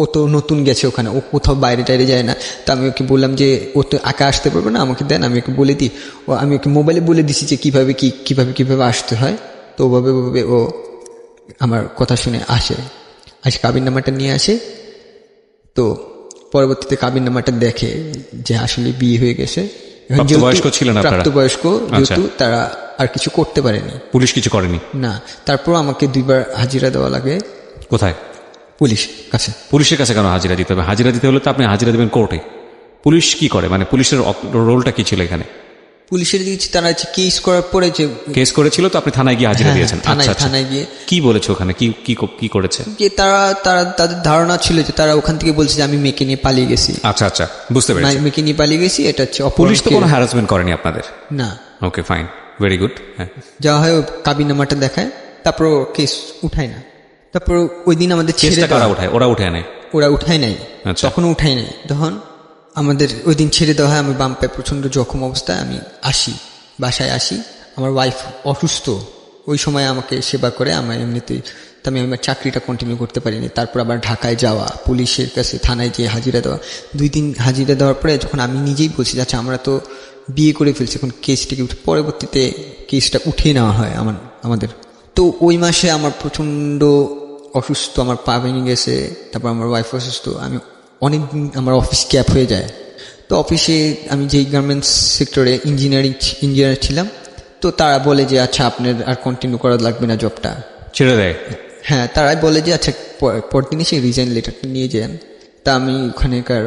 ও তো নতুন গেছে ওখানে, ও কোথাও বাইরে টাইরে যায় না। তো আমি ওকে বললাম যে ও তো একা আসতে পারবে না, আমাকে দেন, আমি ওকে বলে দিই। ও আমি ওকে মোবাইলে বলে দিছি যে কিভাবে আসতে হয়। তো ওভাবে ও আমার কথা শুনে আসে কাবিন নামাটা নিয়ে আসে। তো পরবর্তীতে কাবিন নামাটা দেখে যে আসলে বিয়ে হয়ে গেছে। প্রাপ্তবয়স্ক ছিলেন আপনারা? প্রাপ্তবয়স্ক, যেহেতু তারা আর কিছু করতে পারেনি। পুলিশ কিছু করেনি? না। তারপর আমাকে 2 বার হাজিরা দেওয়া লাগে। কোথায়? পুলিশ কাছে। পুলিশের কাছে কেন হাজিরা দিতে হবে? হাজিরা দিতে হলে তো আপনি হাজিরা দেবেন কোর্টে। পুলিশ কি করে, মানে পুলিশের রোলটা কি ছিল এখানে? পুলিশের দিয়েছি, তারা কেস করার পরে যে কেস করেছিল, তো আপনি থানায় গিয়ে হাজিরা দিয়েছেন? থানায় গিয়ে কি বলেছে ওখানে, কি করেছে? যে তাদের ধারণা ছিল যে তারা ওখান থেকে বলছে যে আমি মেয়েকে নিয়ে পালিয়ে গেছি। আচ্ছা, বুঝতে পেরেছি। মেয়েকে নিয়ে পালিয়ে গেছি, এটা হচ্ছে পুলিশ তো কোনো হ্যারাসমেন্ট করেনি আপনাদের? না। ওকে, ফাইন, ভেরি গুড। হ্যাঁ, যাওয়া হয়, কাবিননামাটা দেখায়, তারপর কেস উঠায় না। তারপর ওই দিন আমাদের ওরা উঠায় নাই? ওরা উঠায় নাই, তখনও উঠায় নাই। তখন আমাদের ওই দিন ছেড়ে দেওয়া হয়। আমি বাম পায়ে প্রচন্ড জখম অবস্থায় আমি বাসায় আসি। আমার ওয়াইফ অসুস্থ, ওই সময় আমাকে সেবা করে। আমার এমনিতেই তো আমি আমার চাকরিটা কন্টিনিউ করতে পারিনি। তারপর আবার ঢাকায় যাওয়া, পুলিশের কাছে থানায় যেয়ে হাজিরা দেওয়া। 2 দিন হাজিরা দেওয়ার পরে যখন আমি নিজেই বলছি আচ্ছা আমরা তো বিয়ে করে ফেলছি, এখন কেসটাকে পরবর্তীতে কেসটা উঠিয়ে নেওয়া হয় আমাদের। তো ওই মাসে আমার প্রচন্ড অসুস্থ, আমার পা ভেঙে গেছে, তারপর আমার ওয়াইফ অসুস্থ। আমি অনেকদিন আমার অফিস গ্যাপ হয়ে যায়। তো অফিসে আমি যেই গার্মেন্টস সেক্টরে ইঞ্জিনিয়ার ছিলাম, তো তারা বলে যে আচ্ছা আপনার আর কন্টিনিউ করা লাগবে না, জবটা ছেড়ে দেয়। হ্যাঁ, তারাই বলে যে আচ্ছা পরদিনই সেই রিজাইন লেটারটা নিয়ে যান। তা আমি ওখানেকার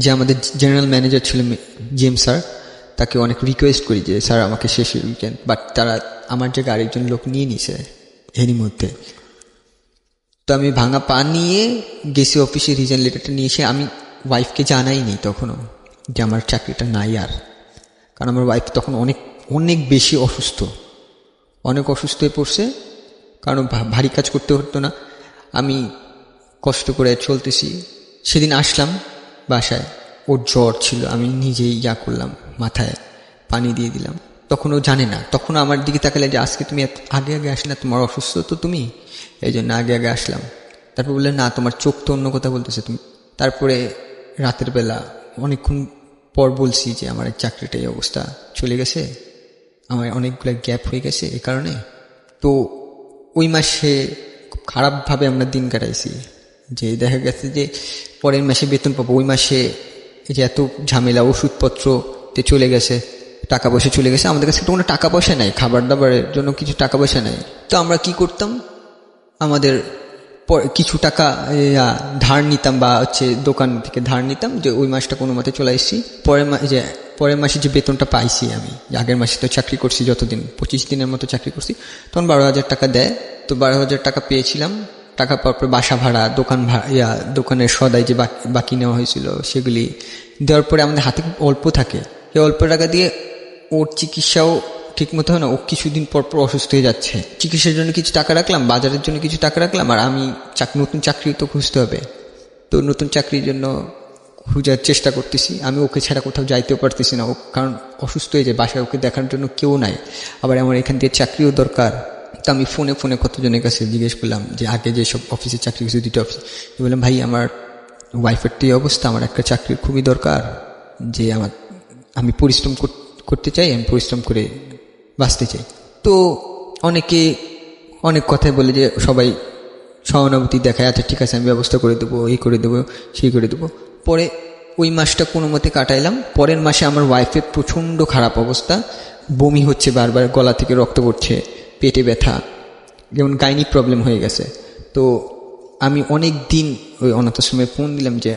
যে আমাদের জেনারেল ম্যানেজার ছিল জেমস স্যার, তাকে অনেক রিকোয়েস্ট করি যে স্যার আমাকে শেষে উইকেন্ড, বাট তারা আমার জায়গায় আরেকজন লোক নিয়ে নিছে এরই মধ্যে। তো আমি ভাঙা পা নিয়ে গেছি অফিসে, রিজাইন লেটারটা নিয়ে এসে আমি ওয়াইফকে জানাইনি তখনও যে আমার চাকরিটা নাই আর। কারণ আমার ওয়াইফ তখন অনেক বেশি অসুস্থ হয়ে পড়ছে, কারণ ভারী কাজ করতে হতো না। আমি কষ্ট করে চলতেছি। সেদিন আসলাম বাসায়, ওর জ্বর ছিল, আমি নিজেই করলাম, মাথায় পানি দিয়ে দিলাম। তখন ও জানে না, তখন আমার দিকে তাকালে যে আজকে তুমি আগে আসলে না, তোমার অসুস্থ তো তুমি, এই জন্য আগে আসলাম। তারপর বললে না তোমার চোখ তো অন্য কথা বলতেছে তুমি। তারপরে রাতের বেলা অনেকক্ষণ পর বলছি যে আমার চাকরিটা এই অবস্থা চলে গেছে, আমার অনেকগুলো গ্যাপ হয়ে গেছে এই কারণে। তো ওই মাসে খুব খারাপভাবে আমরা দিন কাটাইছি, যে দেখা গেছে যে পরের মাসে বেতন পাবো, ওই মাসে এই যে এত ঝামেলা, ওষুধপত্রতে চলে গেছে, টাকা পয়সা চলে গেছে, আমাদের কাছে কোনো টাকা পয়সা নাই, খাবার দাবারের জন্য কিছু টাকা পয়সা নাই। তো আমরা কি করতাম, আমাদের কিছু টাকা ধার নিতাম, বা দোকান থেকে ধার নিতাম, যে ওই মাসটা কোনো মতে চলে আসছি। পরের মাসে যে বেতনটা পাইছি, আমি আগের মাসে তো চাকরি করছি যতদিন, 25 দিনের মতো চাকরি করছি, তখন 12,000 টাকা দেয়। তো 12,000 টাকা পেয়েছিলাম। টাকা পাওয়ার পর বাসা ভাড়া, দোকানের সদাই যে বাকি নেওয়া হয়েছিল সেগুলি দেওয়ার পরে আমাদের হাতে খুব অল্প থাকে। এই অল্প টাকা দিয়ে ওর চিকিৎসাও ঠিক মতো হয় না, ও কিছুদিন পর অসুস্থ হয়ে যাচ্ছে। চিকিৎসার জন্য কিছু টাকা রাখলাম, বাজারের জন্য কিছু টাকা রাখলাম, আর আমি নতুন চাকরি তো খুঁজতে হবে। তো নতুন চাকরির জন্য খোঁজার চেষ্টা করতেছি। আমি ওকে ছাড়া কোথাও যাইতেও পারতেছি না, ও কারণ অসুস্থ হয়ে যায়, বাসায় ওকে দেখার জন্য কেউ নাই, আবার আমার এখান থেকে চাকরিও দরকার। তো আমি ফোনে কতজনের কাছে জিজ্ঞেস করলাম যে আগে যেসব অফিসে চাকরি করছি, 2টা অফিস, বললাম ভাই আমার ওয়াইফের তো এই অবস্থা, আমার একটা চাকরির খুবই দরকার, যে আমি পরিশ্রম করতে চাই, আমি পরিশ্রম করে বাঁচতে চাই। তো অনেকে অনেক কথাই বলে, যে সবাই সহানুভূতি দেখায়, আচ্ছা ঠিক আছে আমি ব্যবস্থা করে দেবো, এই করে দেবো, সেই করে দেবো। পরে ওই মাসটা কোনো মতে কাটাইলাম। পরের মাসে আমার ওয়াইফের প্রচণ্ড খারাপ অবস্থা, বমি হচ্ছে বারবার, গলা থেকে রক্ত পড়ছে, পেটে ব্যথা, যেমন গাইনি প্রবলেম হয়ে গেছে। তো আমি অনেক দিন ওই অনাথ আশ্রমে ফোন দিলাম যে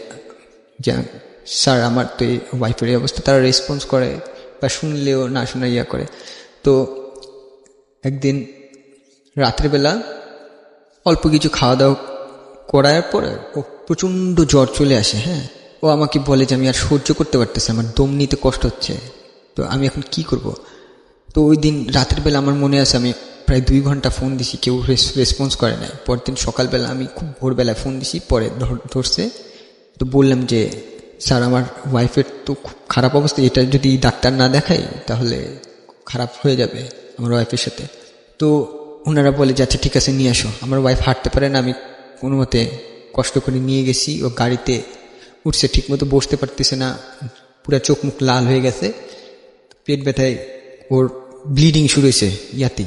স্যার আমার তো এই ওয়াইফের এই অবস্থা। তারা রেসপন্স করে, বা শুনলেও না শুনে করে। তো একদিন রাত্রেবেলা অল্প কিছু খাওয়া দাওয়া করার পরে ও প্রচণ্ড জ্বর চলে আসে। হ্যাঁ, ও আমাকে বলে যে আমি আর সহ্য করতে পারতেছি, আমার দম নিতে কষ্ট হচ্ছে, তো আমি এখন কি করব। তো ওই দিন রাতের বেলা আমার মনে আছে আমি প্রায় 2 ঘন্টা ফোন দিছি, কেউ রেসপন্স করে নাই। পরের দিন সকালবেলা আমি খুব ভোরবেলায় ফোন দিছি, পরে ধরছে। তো বললাম যে স্যার আমার ওয়াইফের তো খুব খারাপ অবস্থা, এটা যদি ডাক্তার না দেখাই তাহলে খারাপ হয়ে যাবে আমার ওয়াইফের সাথে। তো ওনারা বলে যে আচ্ছা ঠিক আছে নিয়ে আসো। আমার ওয়াইফ হাঁটতে পারে না, আমি কোনো মতে কষ্ট করে নিয়ে গেছি, ও গাড়িতে উঠছে, ঠিক মতো বসতে পারতেছে না, পুরো চোখ মুখ লাল হয়ে গেছে, পেট ব্যথায় ওর ব্লিডিং শুরু হয়েছে, ইয়াতে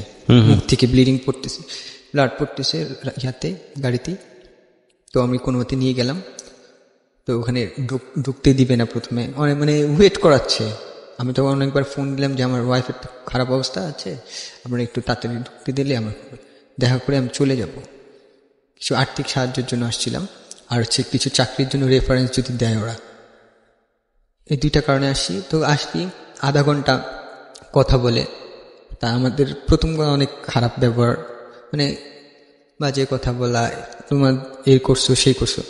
মুখ থেকে ব্লিডিং পড়তেছে, ব্লাড পড়তেছে ইয়াতে গাড়িতে। তো আমি কোনো মতে নিয়ে গেলাম। তো ওখানে ঢুকতে দিবে না প্রথমে, অনেক মানে ওয়েট করাচ্ছে। আমি তো অনেকবার ফোন দিলাম যে আমার ওয়াইফের খারাপ অবস্থা আছে, আপনারা একটু তাড়াতাড়ি ঢুকতে দিলে আমার দেখা করে আমি চলে যাব। কিছু আর্থিক সাহায্যের জন্য আসছিলাম, আর হচ্ছে কিছু চাকরির জন্য রেফারেন্স যদি দেয় ওরা, এই দুইটা কারণে আসি। তো আসি আধা ঘন্টা কথা বলে, তা আমাদের প্রথম অনেক খারাপ ব্যবহার, মানে বাজে কথা বলা, তোমার এই করছো সেই করছো।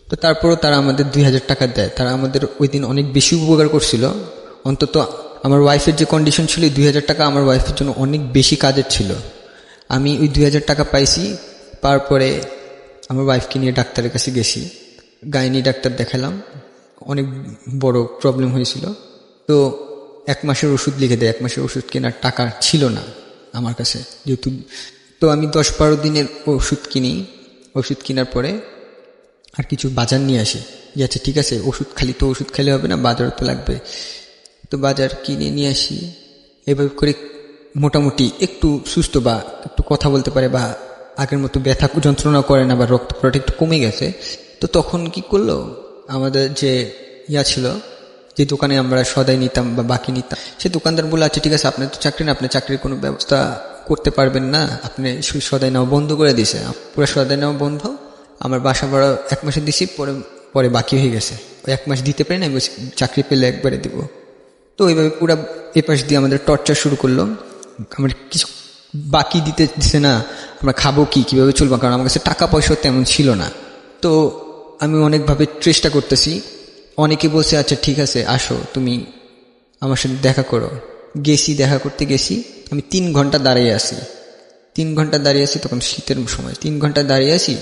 তো তারপরও তারা আমাদের 2000 টাকা দেয়। তারা আমাদের ওই দিন অনেক বেশি উপকার করছিল। অন্তত আমার ওয়াইফের যে কন্ডিশন ছিল, 2000 টাকা আমার ওয়াইফের জন্য অনেক বেশি কাজের ছিল। আমি ওই 2000 টাকা পাইছি। তারপরে আমার ওয়াইফকে নিয়ে ডাক্তারের কাছে গেছি, গাইনি ডাক্তার দেখালাম, অনেক বড় প্রবলেম হয়েছিল। তো 1 মাসের ওষুধ লিখে দেয়। 1 মাসের ওষুধ কেনার টাকা ছিল না আমার কাছে যেহেতু। তো আমি 10-12 দিনের ওষুধ কিনি। ওষুধ কেনার পরে আর কিছু বাজার নিয়ে আসি, যে আচ্ছা ঠিক আছে, ওষুধ খেলে হবে না, বাজারও তো লাগবে। তো বাজার কিনে নিয়ে আসি। এভাবে করে মোটামুটি একটু সুস্থ, বা একটু কথা বলতে পারে, বা আগের মতো ব্যথা যন্ত্রণা করে না, বা রক্ত পড়াটা একটু কমে গেছে। তো তখন কি করলো, আমাদের যে ছিল, যে দোকানে আমরা সদাই নিতাম বা বাকি নিতাম, সে দোকানদার বলে আচ্ছা ঠিক আছে, আপনার তো চাকরি না, আপনি চাকরির কোনো ব্যবস্থা করতে পারবেন না, আপনি সদাই নেওয়া বন্ধ করে দিয়েছে। পুরো সদাই নেওয়া বন্ধ। আমার বাসা ভাড়া 1 মাসে দিছি, পরে বাকি হয়ে গেছে। ওই 1 মাস দিতে পারি না, আমি চাকরি পেলে একবারে দিব। তো ওইভাবে পুরো এপাশ দিয়ে আমাদের টর্চার শুরু করলো। আমার কিছু বাকি দিতে দিছে না, আমরা খাবো কীভাবে চলবো, কারণ আমার কাছে টাকা পয়সা তেমন ছিল না। তো আমি অনেকভাবে চেষ্টা করতেছি। অনেকে বলছে আচ্ছা ঠিক আছে, আসো তুমি আমার সাথে দেখা করো। দেখা করতে গেছি। আমি 3 ঘন্টা দাঁড়িয়ে আছি। 3 ঘন্টা দাঁড়িয়ে আছি, তখন শীতের সময়। 3 ঘন্টা দাঁড়িয়ে আছি।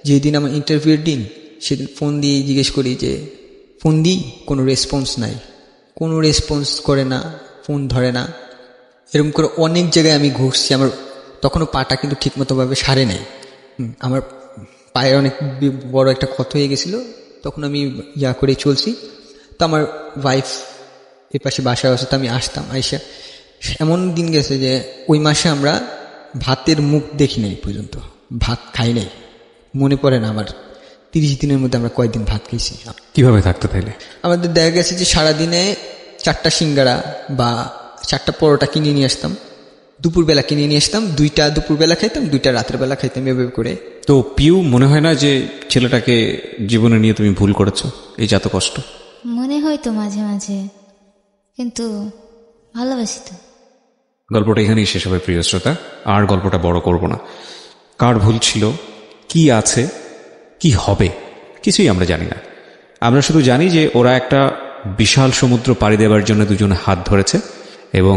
যেদিন আমার ইন্টারভিউর দিন, সেদিন ফোন দিয়ে জিজ্ঞেস করি যে ফোন দিই, কোনো রেসপন্স নাই, কোনো রেসপন্স করে না, ফোন ধরে না। এরকম করে অনেক জায়গায় আমি ঘুরছি। আমার তখনও পাটা কিন্তু ঠিকমতোভাবে সারে নেই। আমার পায়ে অনেক বড় একটা ক্ষত হয়ে গেছিলো। তখন আমি করেই চলছি। তো আমার ওয়াইফ এ পাশে বাসায় আসে, তো আমি আসতাম। আইসা এমন দিন গেছে যে ওই মাসে আমরা ভাতের মুখ দেখি নাই পর্যন্ত, ভাত খাই নাই। মনে পড়ে না আমার 30 দিনের মধ্যে আমরা কয়েকদিন ভাত খাইছি। কিভাবে থাকতে তাইলে? আমাদের দেখা গেছে যে সারাদিনে 4টা সিঙ্গারা বা 4টা পরোটা কিনে নিয়ে আসতাম, দুপুরবেলা কিনে নিয়ে আসতাম, 2টা দুপুরবেলা খাইতাম, 2টা রাতের বেলা খাইতাম, এভাবে করে। তো পিউ, মনে হয় না যে ছেলেটাকে জীবনে নিয়ে তুমি ভুল করেছো, এই যত কষ্ট? মনে হয় তো মাঝে মাঝে, কিন্তু ভালোবাসি তো। গল্পটা এখানেই শেষ হবে প্রিয় শ্রোতা, আর গল্পটা বড় করব না। কার ভুল ছিল, কি আছে, কি হবে, কিছুই আমরা জানি না। আমরা শুধু জানি যে ওরা একটা বিশাল সমুদ্র পাড়ি দেওয়ার জন্য দুজনে হাত ধরেছে, এবং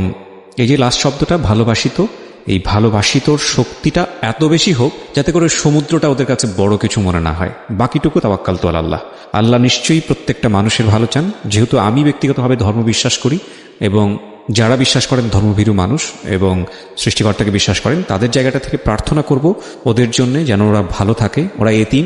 এই যে লাস্ট শব্দটা ভালোবাসিত, এই ভালোবাসিতর শক্তিটা এত বেশি হোক যাতে করে সমুদ্রটা ওদের কাছে বড় কিছু মনে না হয়। বাকিটুকু তাওয়াক্কাল তো আল্লাহ। আল্লাহ নিশ্চয়ই প্রত্যেকটা মানুষের ভালো চান। যেহেতু আমি ব্যক্তিগতভাবে ধর্ম বিশ্বাস করি, এবং যারা বিশ্বাস করেন ধর্মভীরু মানুষ এবং সৃষ্টিকর্তাকে বিশ্বাস করেন, তাদের জায়গাটা থেকে প্রার্থনা করব ওদের জন্য, যেন ওরা ভালো থাকে। ওরা এতিম,